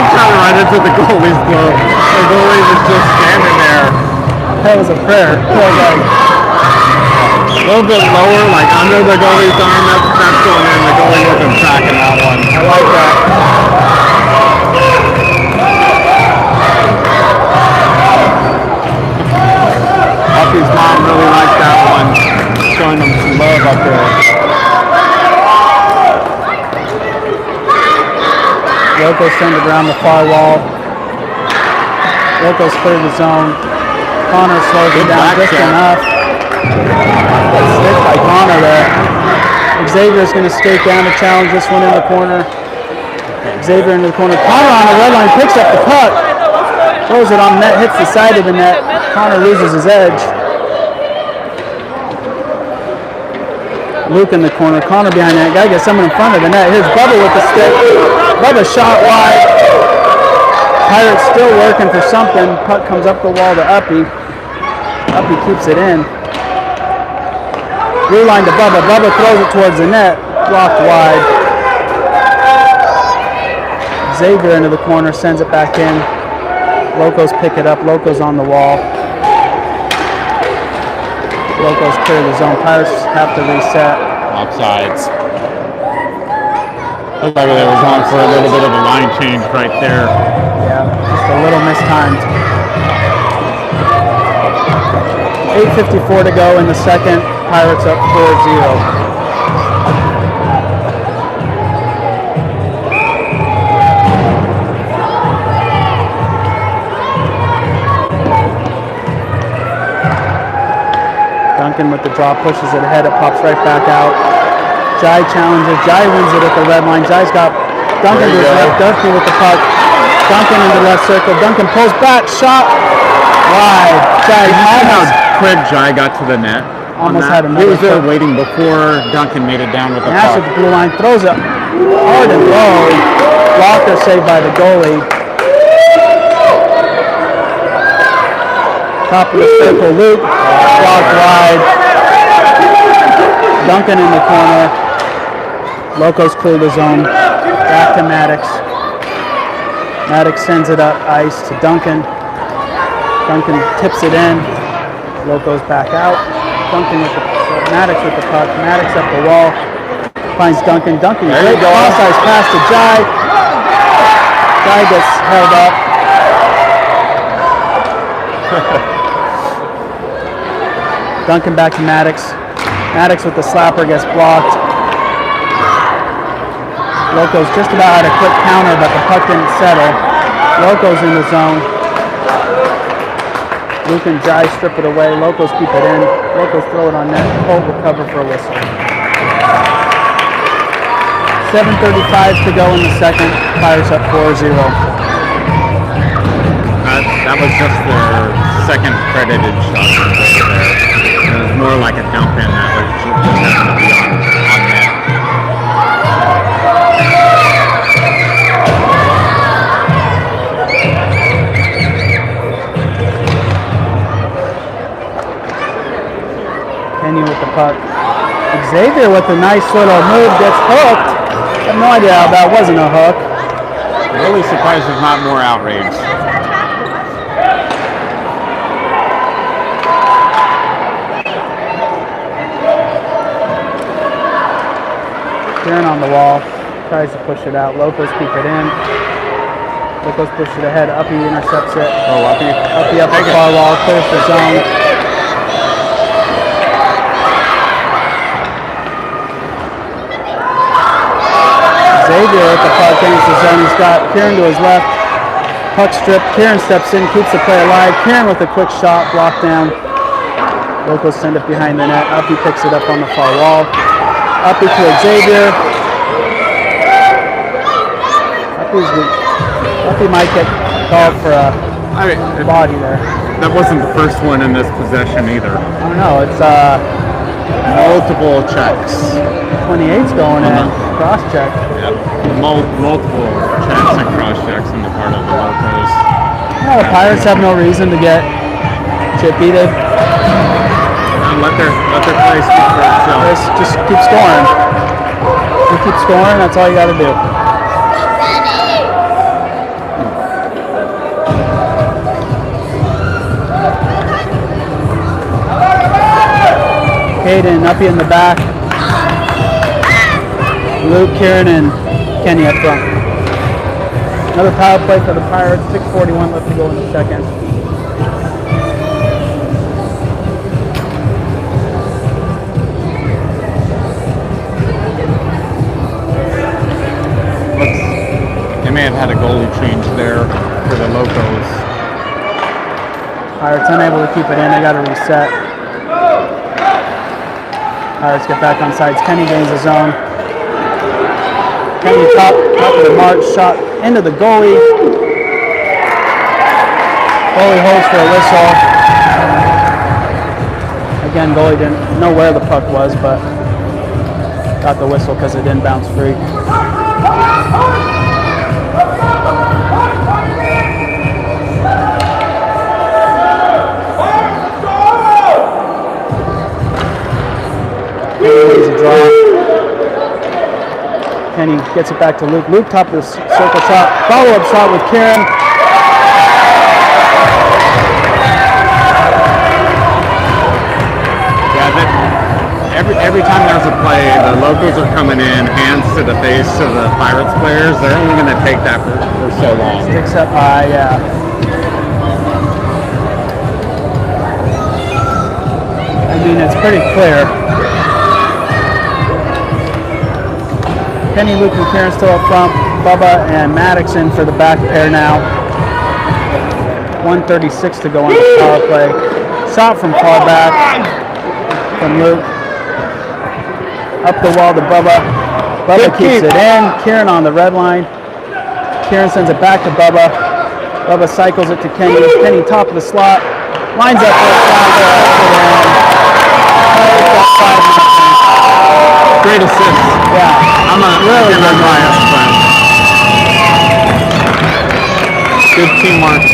Shot right into the goalie's glove. The goalie was just standing there. That was a prayer. That was like, A little bit lower, like under the goalie's arm. That's going in. The goalie wasn't tracking that one. I like that. Uppy's mom really liked that one. Showing him some love up there. Locos send it around the far wall. Locos clear the zone. Connor slows it down back just check. enough. Good stick by Connor there. Xavier's going to skate down to challenge this one in the corner. Xavier into the corner. Connor on the red line picks up the puck. Throws it on net, hits the side of the net. Connor loses his edge. Luke in the corner. Connor behind that. Gotta get someone in front of the net. Here's Bubba with the stick. Bubba shot wide. Pirates still working for something. Puck comes up the wall to Uppy. Uppy keeps it in. Blue line to Bubba. Bubba throws it towards the net. Blocked wide. Xavier into the corner. Sends it back in. Locos pick it up. Locos on the wall. Locos clear the zone. Pirates have to reset. Offsides. Looked like they were going for a little bit of a line change right there. Yeah, just a little mistimed. 8:54 to go in the second. Pirates up 4-0. Duncan with the draw, pushes it ahead, it pops right back out. Jai challenges, Jai wins it at the red line. Jai's got Duncan to his left, Durfee with the puck. Duncan in the left circle, Duncan pulls back, shot wide. Jai How quick Jai got to the net. Almost had He another was there puck. waiting before Duncan made it down with the Nash puck. at the blue line, throws it hard and low. Blocker saved by the goalie. Top of the circle, Luke, blocked wide. Duncan in the corner. Locos clear the zone. Back to Maddox. Maddox sends it up ice to Duncan. Duncan tips it in. Locos back out. Duncan with the Maddox with the puck. Maddox up the wall. Finds Duncan. Duncan great cross-ice pass to Jai. Jai gets held up. Duncan back to Maddox. Maddox with the slapper gets blocked. Locos just about had a quick counter, but the puck didn't settle. Locos in the zone. Luke and Jai strip it away. Locos keep it in. Locos throw it on net. Colt will cover for a whistle. 7:35 to go in the second. Pirates up 4-0. That was just their second credited shot there. It was more like a dump in that was just happened to be on net. Kenny with the puck. Xavier with a nice little move gets hooked. I have no idea how that wasn't a hook. Really surprised there's not more outrage. Kieran on the wall, tries to push it out. Locos keep it in. Locos push it ahead. Uppy intercepts it. Oh, Uppy. Uppy up the far wall, clears the zone. Xavier at the puck enters the zone. He's got Kieran to his left. Puck strip. Kieran steps in, keeps the play alive. Kieran with a quick shot, blocked down. Locos send it behind the net. Uppy picks it up on the far wall. Uppy to Xavier. Uppy might get called for a body there. that wasn't the first one in this possession either. I don't know. It's Multiple checks. 28's going in. Cross check. Yep. Multiple checks and cross checks on the part of the Locos. No, the Pirates have no reason to get chippy. They Let their play speak for itself. just keep scoring. You keep scoring. That's all you got to do. Hayden up in the back. Luke, Kieran, and Kenny up front. Another power play for the Pirates. 6:41 left to go in the second. They may have had a goalie change there for the Locos. Pirates unable to keep it in. They got to reset. Pirates get back on sides. Kenny gains his zone. Kenny top of the march, shot into the goalie. Goalie holds for a whistle. Again, goalie didn't know where the puck was, but got the whistle because it didn't bounce free. Kenny gets it back to Luke. Luke top of the circle shot. Follow-up shot with Kieran. Yeah, every time there's a play, the Locals are coming in, hands to the face of the Pirates players. They're only going to take that for so long. Sticks up high, yeah. I mean, it's pretty clear. Kenny, Luke, and Kieran still up front. Bubba and Maddox in for the back pair now. 1:36 to go on the power play. Shot from far back from Luke. Up the wall to Bubba. Bubba keeps it in. Kieran on the red line. Kieran sends it back to Bubba. Bubba cycles it to Kenny. Kenny top of the slot. Lines up for a shot. Great assist. Yeah. I'm a really good Good teamwork.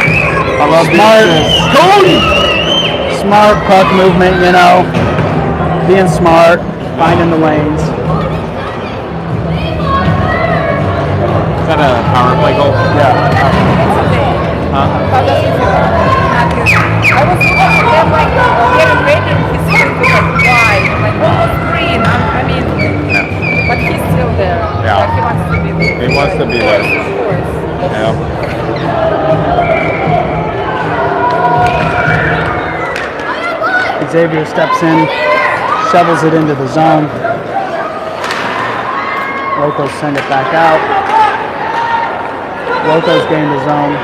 I love Smart puck movement, you know. Being smart, finding the lanes. Is that a power play goal? Yeah. I was watching them like getting ready. His feet were like wide, like almost green. I mean, but he's still there. Yeah. Like he wants to be there. He wants to be there. Of course. Yeah. Xavier steps in, shovels it into the zone. Locos send it back out. Locos gain the zone.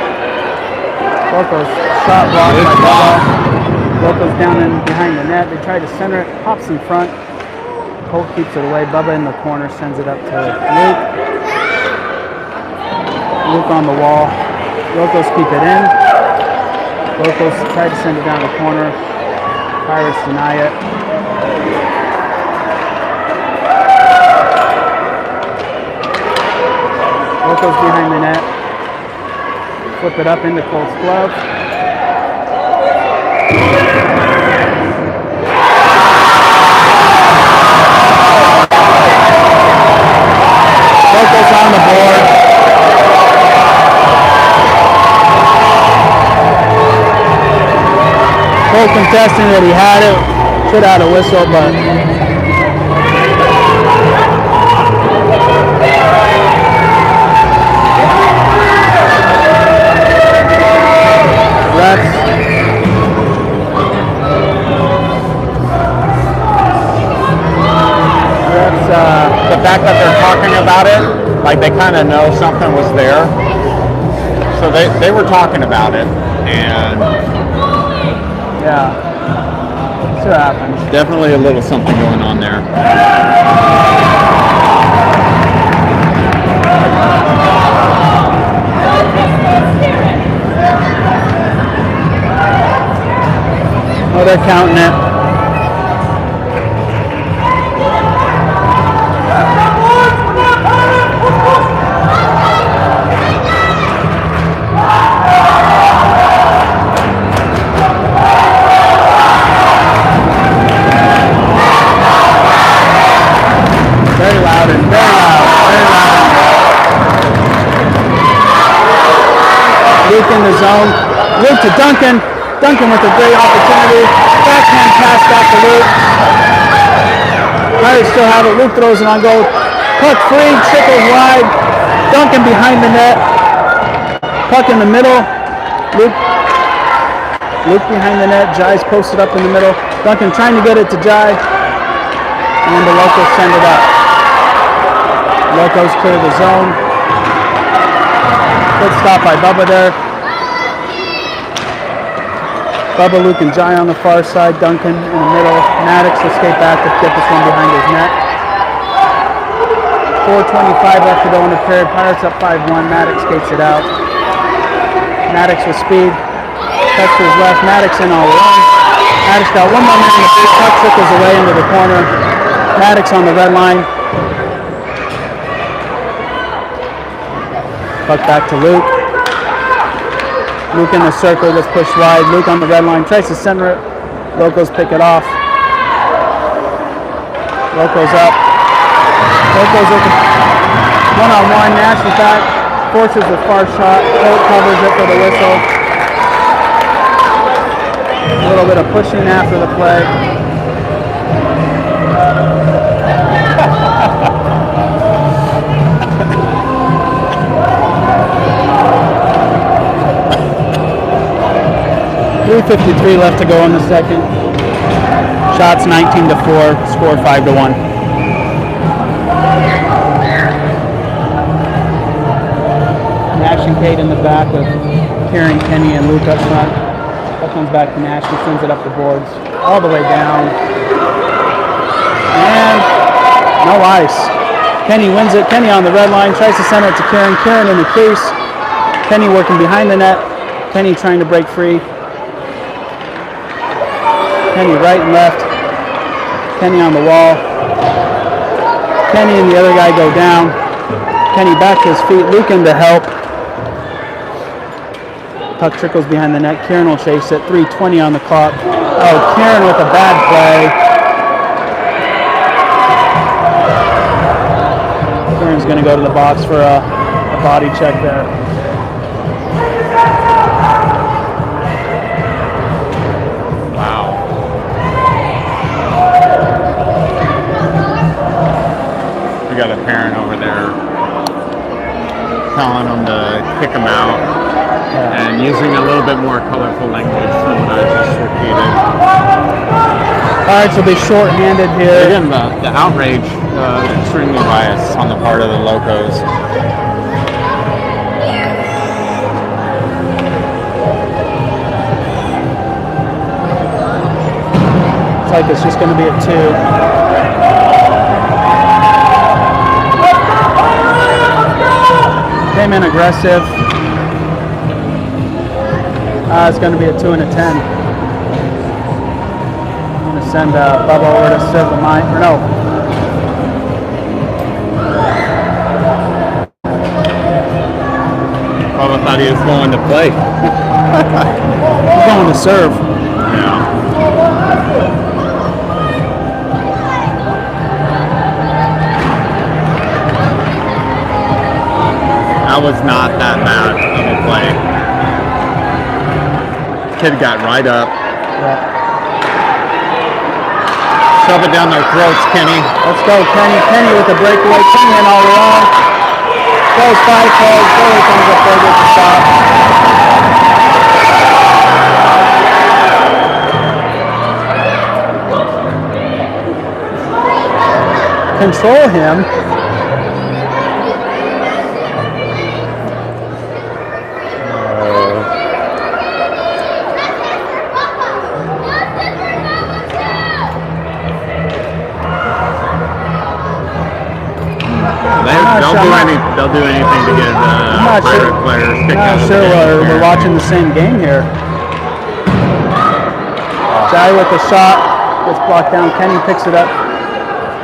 Locos shot blocked by Bubba. Locos down in behind the net. They try to center it, pops in front. Colt keeps it away. Bubba in the corner sends it up to Luke. Luke on the wall. Locos keep it in. Locos try to send it down the corner. Pirates deny it. Locos behind the net. Flip it up into Colt's glove. Locos on the board. Colt contesting that he had it. Should have had a whistle, but The fact that they're talking about it, like they kind of know something was there. So they were talking about it, and yeah, see what happens. definitely a little something going on there. they're counting it. Very loud and very loud, very loud. Luke in the zone. Luke to Duncan. Duncan with a great opportunity. Backhand pass back to Luke. Pirates still have it. Luke throws it on goal. Puck free, trickles wide. Duncan behind the net. Puck in the middle. Luke behind the net. Jai's posted up in the middle. Duncan trying to get it to Jai. And the Locos send it up. Locos clear the zone. Good stop by Bubba there. Bubba, Luke, and Jai on the far side. Duncan in the middle. Maddox will skate back to get this one behind his net. 4:25 left to go in the period. Pirates up 5-1. Maddox skates it out. Maddox with speed. Cuts to his left. Maddox in all alone. Maddox got one more man in the big puck. Trickles away into the corner. Maddox on the red line. Puck back to Luke. Luke in the circle, gets pushed wide. Luke on the red line, tries to center it. Locos pick it off. Locos up. Locos with one-on-one. Nash is back. Forces the far shot. Holt covers it for the whistle. A little bit of pushing after the play. .353 left to go in the second. Shots 19-4, score 5-1. Nash and Kate in the back with Kieran, Kenny, and Luke up front. That comes back to Nash. He sends it up the boards, all the way down. And no ice. Kenny wins it. Kenny on the red line, tries to send it to Kieran. Kieran in the crease. Kenny working behind the net. Kenny trying to break free. Kenny right and left. Kenny on the wall. Kenny and the other guy go down. Kenny back to his feet. Luke in to help. Puck trickles behind the net. Kieran will chase it. 3:20 on the clock. Oh, Kieran with a bad play. Kieran's going to go to the box for a body check there. Got a parent over there telling them to kick them out and using a little bit more colorful language than what I just repeated. Pirates will be short-handed here. Again, the outrage extremely biased on the part of the Locos. It's like it's just going to be a 2. Came in aggressive. It's going to be a 2 and a 10. I'm going to send Bubba over to serve the mine. Or no. Bubba thought he was going to play. He's going to serve. Yeah. That was not that bad of a play. Kid got right up. Yeah. Shove it down their throats, Kenny. Let's go, Kenny. Kenny with the breakaway. Kenny in all alone. Goes 5 calls. Billy comes up there with the stop. Control him. They'll do anything to get pirate players kicked out of the game. We're watching the same game here. Jai with the shot. Gets blocked down. Kenny picks it up.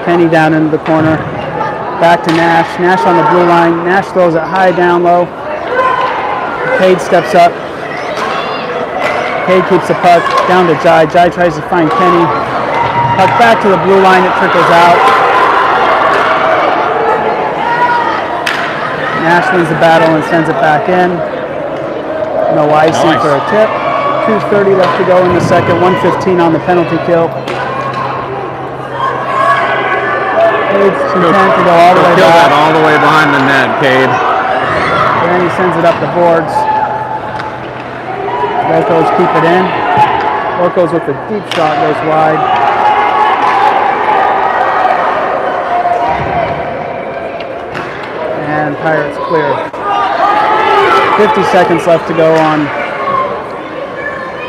Kenny down into the corner. Back to Nash. Nash on the blue line. Nash throws it high, down low. Cade steps up. Cade keeps the puck. Down to Jai. Jai tries to find Kenny. Puck back to the blue line. It trickles out. Nash wins the battle and sends it back in. No icing for a tip. 2:30 left to go in the second. 1:15 on the penalty kill. Cade's content to go all the way Kill back. that all the way behind the net, Cade. Then he sends it up the boards. Locos keep it in. Locos with the deep shot goes wide. And Pirates clear. 50 seconds left to go on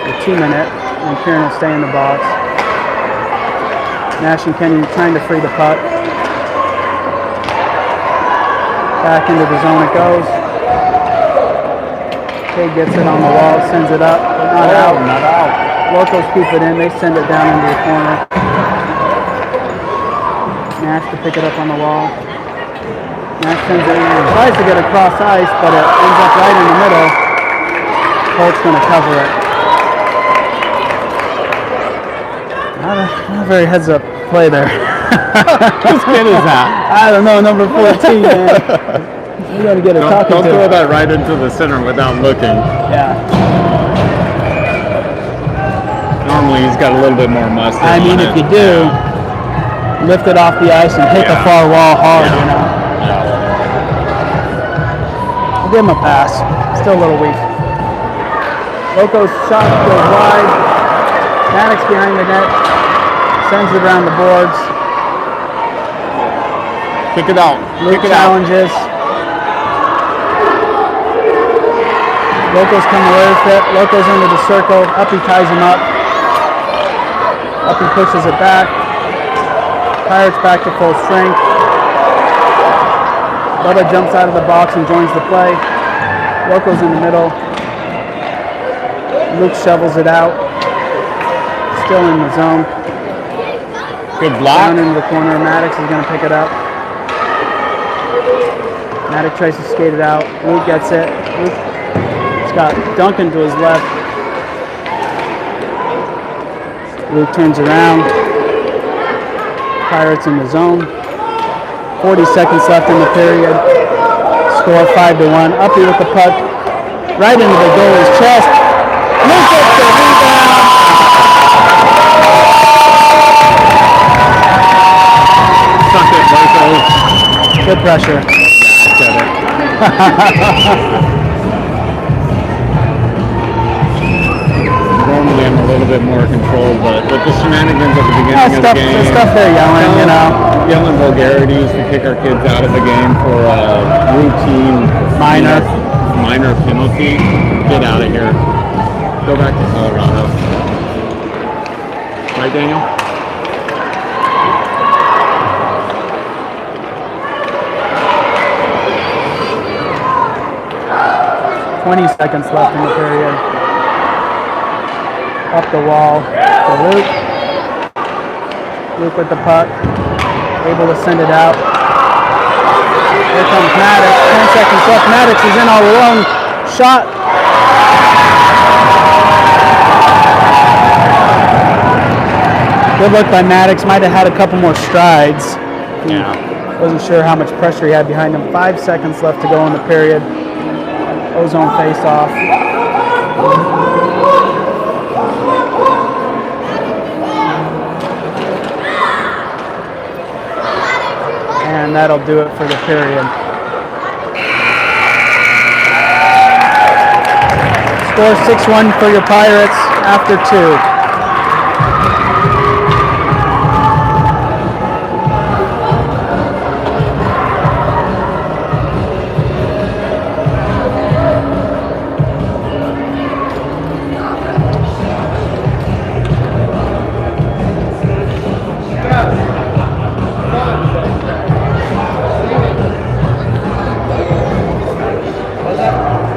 the 2-minute, and Kieran will stay in the box. Nash and Kenny trying to free the puck. Back into the zone it goes. Cade gets it on the wall, sends it up, but not out. Not out. Locals keep it in, they send it down into the corner. Nash to pick it up on the wall. Nash sends it in, tries to get across ice, but it ends up right in the middle. Colt's going to cover it. Not a very heads-up play there. Whose kid is that? I don't know, number 14, man. You got to get a talking Don't to throw him. that right into the center without looking. Yeah. Normally he's got a little bit more mustard. I mean, on if it. you do, lift it off the ice and hit the Yeah. far wall hard, Yeah. you know. I'll give him a pass. Still a little weak. Loco's shot goes wide. Maddox behind the net. Sends it around the boards. Kick it out. Luke Kick it out. challenges. Loco's come away with it. Loco's into the circle. Uppy ties him up. Uppy pushes it back. Pirates back to full strength. Bubba jumps out of the box and joins the play. Loco's in the middle. Luke shovels it out. Still in the zone. Good block. Down into the corner. Maddox is going to pick it up. Maddox tries to skate it out. Luke gets it. Luke's got Duncan to his left. Luke turns around. Pirates in the zone. 40 seconds left in the period. Score 5-1. Uppy with the puck. Right into the goalie's chest. Luke gets the rebound. Suck it, Loco. Good pressure. I said it. Normally I'm a little bit more controlled, but with the shenanigans at the beginning of the game, the stuff they're yelling, you know. Yelling vulgarities to kick our kids out of the game for a routine minor penalty. Get out of here. Go back to Colorado. Right, Daniel? $20 seconds left in the period. Up the wall to Luke. Luke with the puck. Able to send it out. Here comes Maddox. 10 seconds left. Maddox is in all alone. Shot. Good look by Maddox. Might have had a couple more strides. Yeah. Wasn't sure how much pressure he had behind him. 5 seconds left to go in the period. Ozone face-off. And that'll do it for the period. Score 6-1 for your Pirates after 2.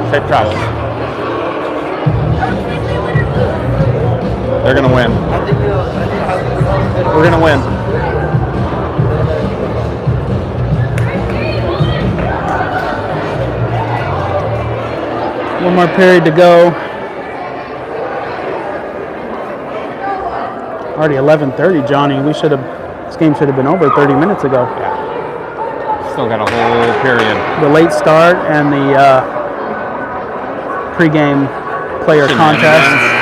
Safe travels. They're going to win. We're going to win. One more period to go. Already 11:30, Johnny. This game should have been over 30 minutes ago. Yeah. Still got a whole period. The late start and the pregame player contest.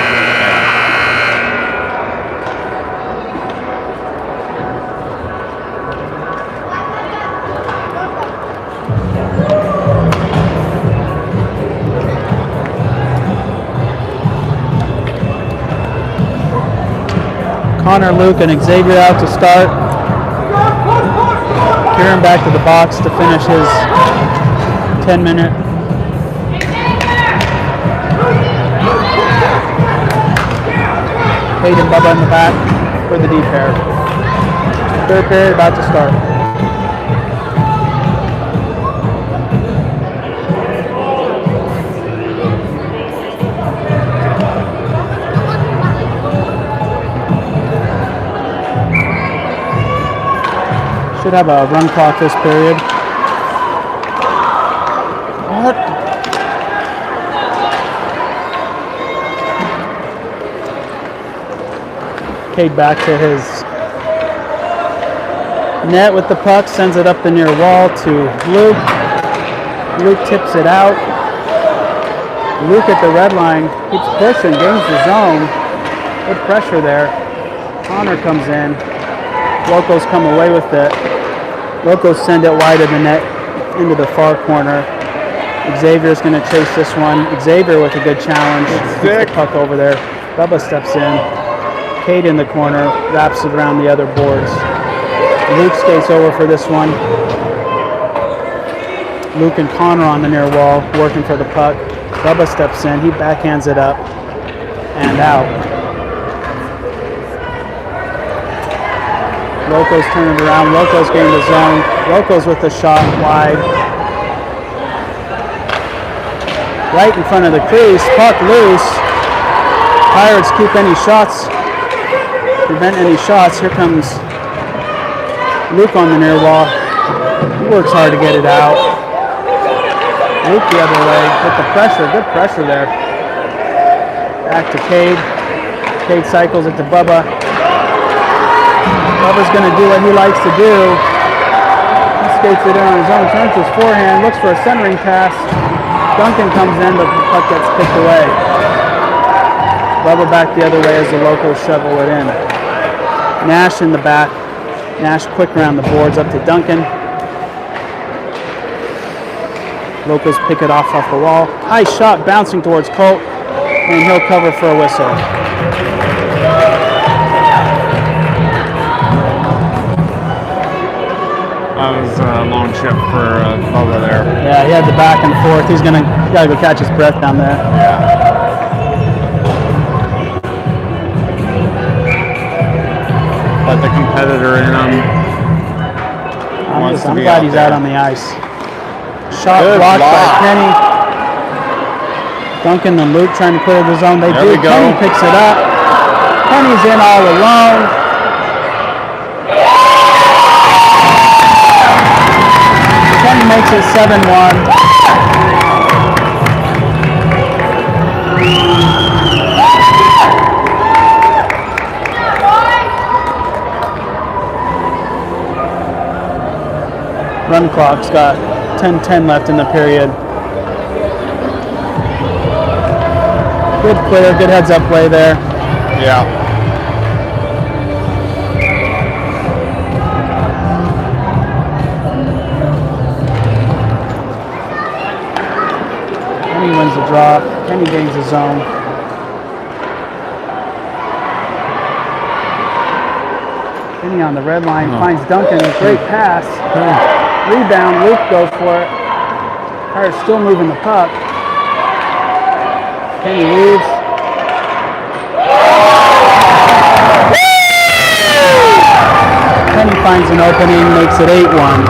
Connor, Luke, and Xavier out to start. Kieran back to the box to finish his 10-minute. Cade and Bubba in the back for the D pair. Third period about to start. Should have a run clock this period. What? Cade back to his net with the puck, sends it up the near wall to Luke. Luke tips it out. Luke at the red line, keeps pushing, gains the zone. Good pressure there. Connor comes in. Locos come away with it. Locos send it wide of the net into the far corner. Xavier's going to chase this one. Xavier with a good challenge. Gets the puck over there. Bubba steps in. Cade in the corner. Wraps it around the other boards. Luke skates over for this one. Luke and Connor on the near wall working for the puck. Bubba steps in. He backhands it up and out. Locos turn it around. Locos gain the zone. Locos with the shot wide. Right in front of the crease. Puck loose. Pirates keep any shots. Prevent any shots. Here comes Luke on the near wall. He works hard to get it out. Luke the other way with the pressure. Good pressure there. Back to Cade. Cade cycles it to Bubba. Bubba's going to do what he likes to do. He skates it in on his own, turns his forehand, looks for a centering pass. Duncan comes in, but the puck gets picked away. Bubba back the other way as the Locals shovel it in. Nash in the back. Nash quick around the boards up to Duncan. Locals pick it off the wall. High shot bouncing towards Colt, and he'll cover for a whistle. That was a long chip for Bubba there. Yeah, he had the back and forth. He's gotta go catch his breath down there. Yeah. Let the competitor in him. I'm glad he's out on the ice. Shot blocked by Kenny. Duncan and Luke trying to clear the zone. They do. Kenny picks it up. Kenny's in all alone. Kenny makes it 7-1. Run clock's got 10:10 left in the period. Good clear, good heads up play there. Yeah. Kenny wins the draw. Kenny gains the zone. Kenny on the red line finds Duncan. Great pass. Rebound. Luke goes for it. Pirates still moving the puck. Kenny leaves. Kenny finds an opening, makes it 8-1.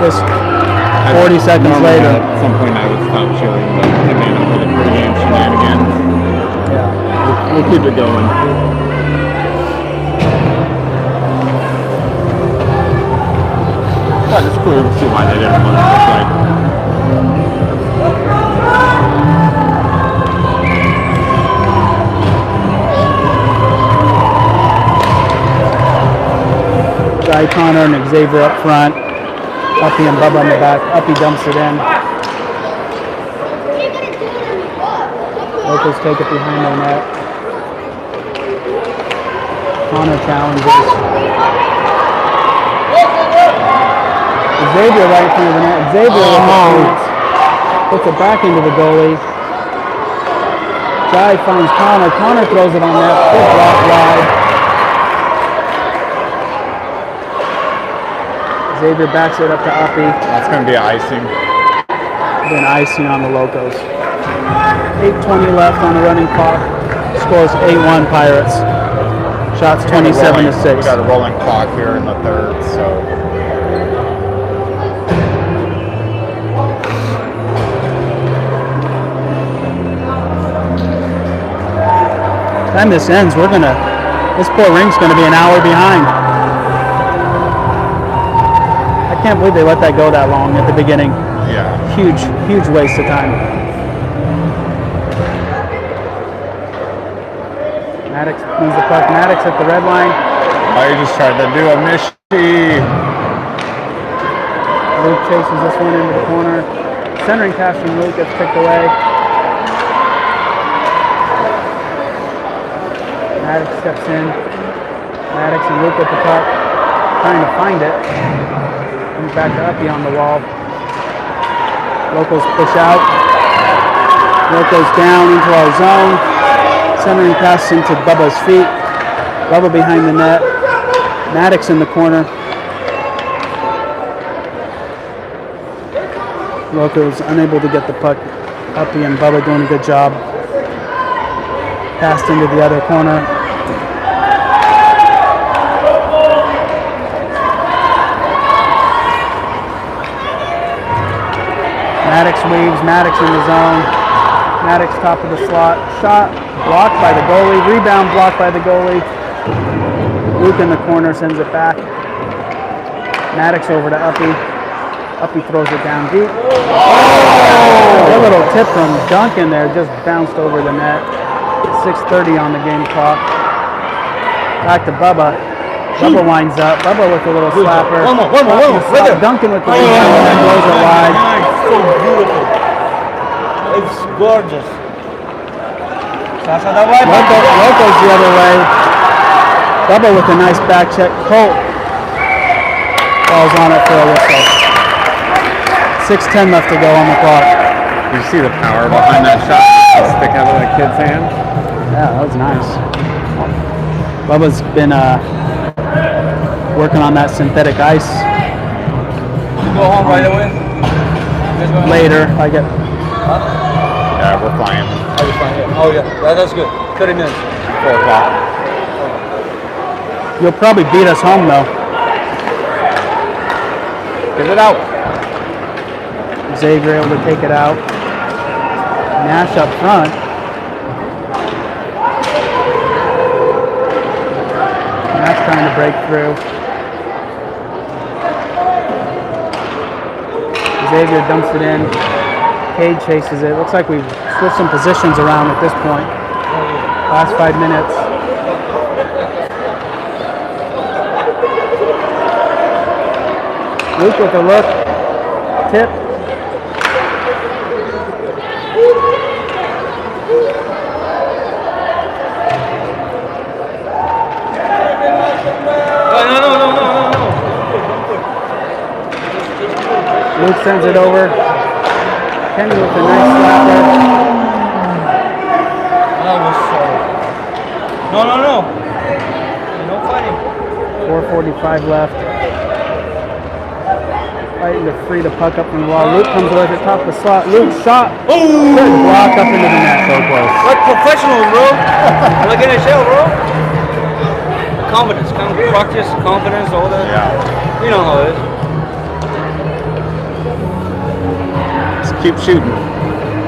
Just 40 seconds later. At some point I would stop showing the man over the pregame shenanigans. Yeah. We'll keep it going. clearly see why they didn't want it this way. Guy Connor and Xavier up front. Uppy and Bubba in the back. Uppy dumps it in. Locals take it behind their net. Connor challenges. Xavier right in front of the net. Xavier with the chance. Puts it back into the goalie. Guy finds Connor. Connor throws it on net. Good block wide. Xavier backs it up to Uppy. That's going to be icing. Then icing on the Locos. 8:20 left on the running clock. Scores 8-1 Pirates. Shots 27-6. We got a rolling clock here in the third, so. Time this ends, this poor ring's gonna be an hour behind. I can't believe they let that go that long at the beginning. Yeah. Huge waste of time. Maddox wins the puck. Maddox at the red line. Oh, you just tried to do a mishy. Luke chases this one into the corner. Centering pass from Luke gets picked away. Maddox steps in. Maddox and Luke at the puck. Trying to find it. Comes back to Uppy on the wall. Locals push out. Locals down into our zone. Centering pass into Bubba's feet. Bubba behind the net. Maddox in the corner. Locals unable to get the puck. Uppy and Bubba doing a good job. Passed into the other corner. Maddox weaves, Maddox in the zone. Maddox top of the slot. Shot blocked by the goalie. Rebound blocked by the goalie. Luke in the corner sends it back. Maddox over to Uppy. Uppy throws it down deep. Oh! A little tip from Duncan there, just bounced over the net. 6:30 on the game clock. Back to Bubba. Bubba winds up. Bubba with a little slapper. One more. Duncan with the rebound and then blows it wide. So beautiful. It's gorgeous. Locos the other way. Bubba with a nice back check. Colt falls on it for a whistle. 6:10 left to go on the clock. You see the power behind that shot? The stick out of that kid's hand? Yeah, that was nice. Bubba's been working on that synthetic ice You go home right away? later. I get Yeah, we're flying. Oh yeah, that's good. 30 minutes. 4 o'clock. You'll probably beat us home though. Give it out. Xavier able to take it out. Nash up front. Nash trying to break through. Xavier dumps it in. Cade chases it. Looks like we've switched some positions around at this point. Last 5 minutes. Luke with a look. Tip. No. Luke sends it over. Kenny with a nice slapper. That was so. No. No fighting. 4:45 left. Fighting to free the puck up from the wall. Luke comes over to the top of the slot. Luke shot. Oh! Good block up into the net. So close. Like professionals, bro. Like NHL, bro. Confidence, practice, confidence, all that. Yeah. You know how it is. Just keep shooting.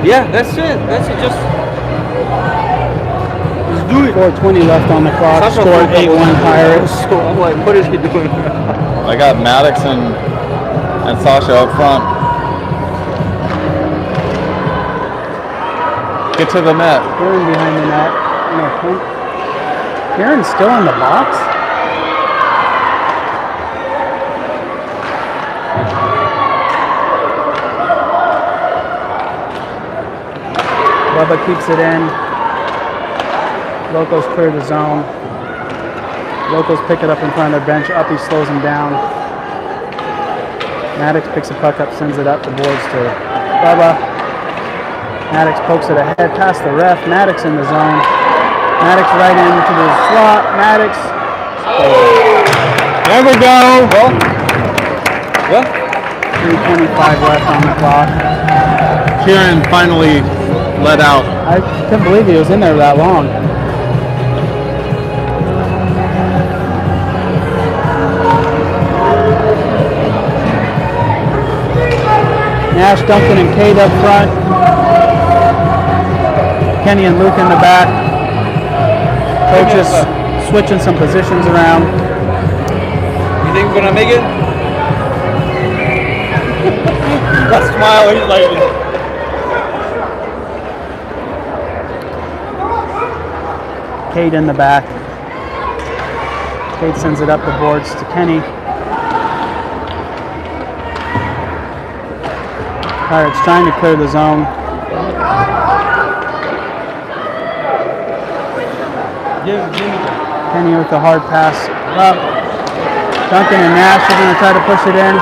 Yeah, that's it. Just do it. 4:20 left on the clock. Such a Scored cool 8-1 Pirates. So I'm like, what is he doing? I got Maddox and And Sasha up front. Get to the net. Kieran behind the net. No, Kieran's still in the box? Bubba keeps it in. Locos clear the zone. Locos pick it up in front of their bench. Uppy slows him down. Maddox picks the puck up, sends it up the boards to Bubba. Maddox pokes it ahead past the ref. Maddox in the zone. Maddox right into the slot. Maddox. There we go. Well, 3:25 left on the clock. Kieran finally let out. I couldn't believe he was in there that long. Nash, Duncan, and Cade up front. Kenny and Luke in the back. Coaches switching some positions around. you think we're gonna make it? That smile, he's like. Cade in the back. Cade sends it up the boards to Kenny. Pirates trying to clear the zone. Kenny with the hard pass up. Duncan and Nash are going to try to push it in.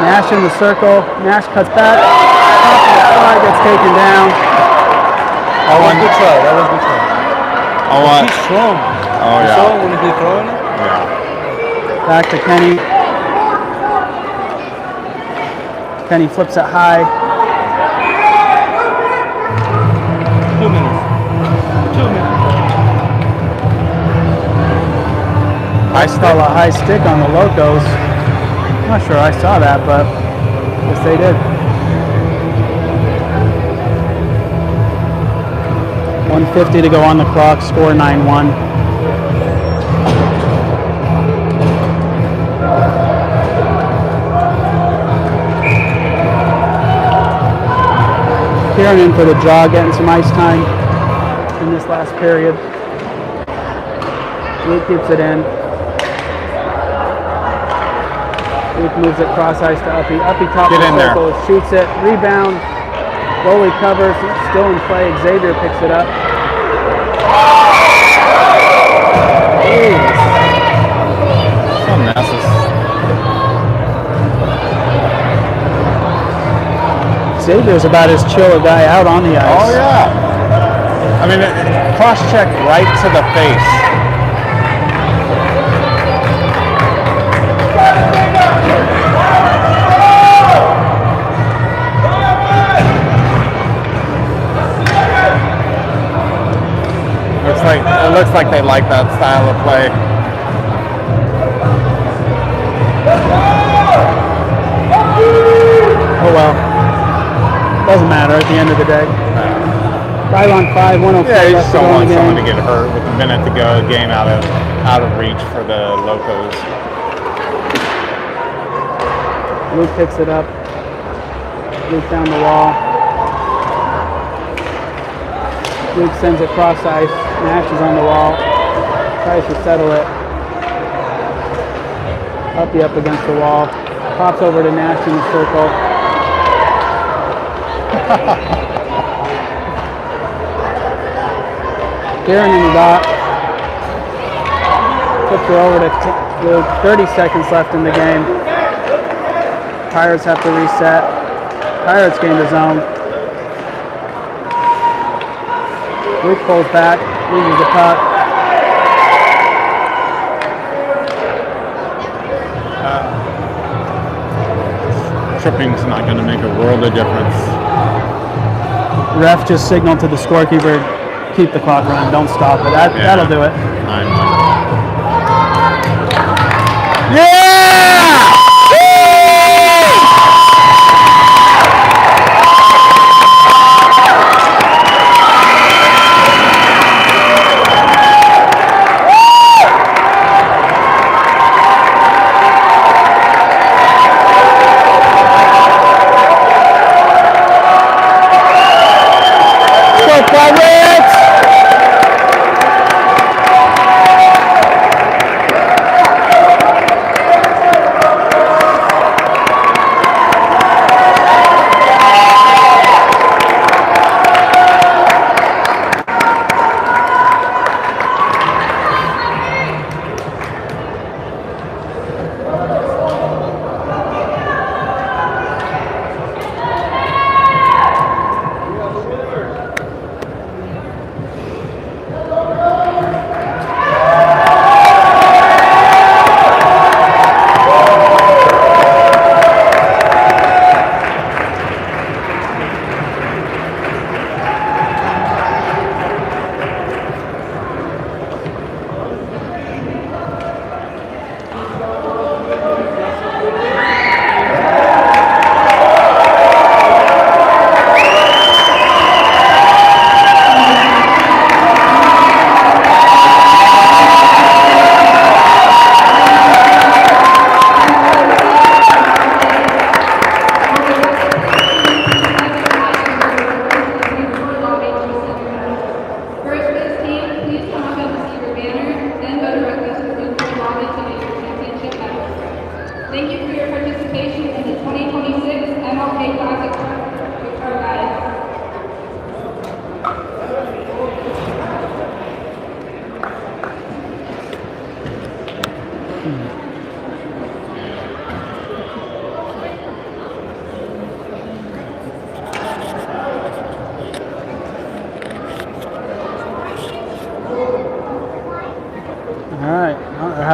Nash in the circle. Nash cuts back. Top of the slide gets taken down. That was good try. That was good try. Oh, what? He's strong. Oh, You yeah. saw when he's throwing it? Yeah. Back to Kenny. Kenny flips it high. 2 minutes. 2 minutes. I saw a high stick on the Locos. I'm not sure I saw that, but yes they did. 1:50 to go on the clock, score 9-1. Kieran in for the draw, getting some ice time in this last period. Luke keeps it in. Luke moves it cross ice to Uppy. Uppy top of Get in the there. circle, shoots it, rebound. Goalie covers, still in play. Xavier picks it up. Some messes. Xavier's about as chill a guy out on the ice. Oh, yeah. I mean, cross-check right to the face. It looks like they like that style of play. Oh well. Doesn't matter at the end of the day. 5 on 5, 104 Yeah, you left just to don't go in want the someone to game. get hurt with a minute to go, game out of reach for the Locos. Luke picks it up. Luke down the wall. Luke sends it cross ice. Nash is on the wall. Tries to settle it. Uppy up against the wall. Pops over to Nash in the circle. Kieran in the dot. Flips her over to Luke. 30 seconds left in the game. Pirates have to reset. Pirates gain the zone. Luke pulls back, loses the puck. Tripping's not going to make a world of difference. Ref just signaled to the scorekeeper, keep the clock running, don't stop it. That'll do it. Yeah!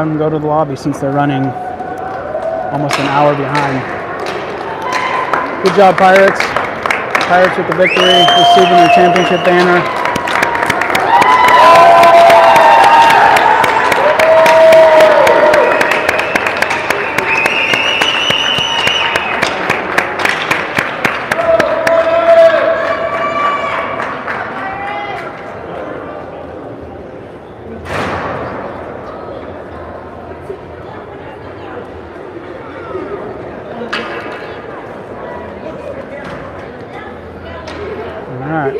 have them go to the lobby since they're running almost an hour behind. Good job, Pirates. Pirates with the victory, receiving their championship banner. All right.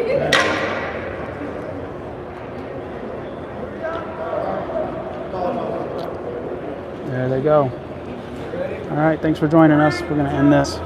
There they go. All right, thanks for joining us. We're going to end this.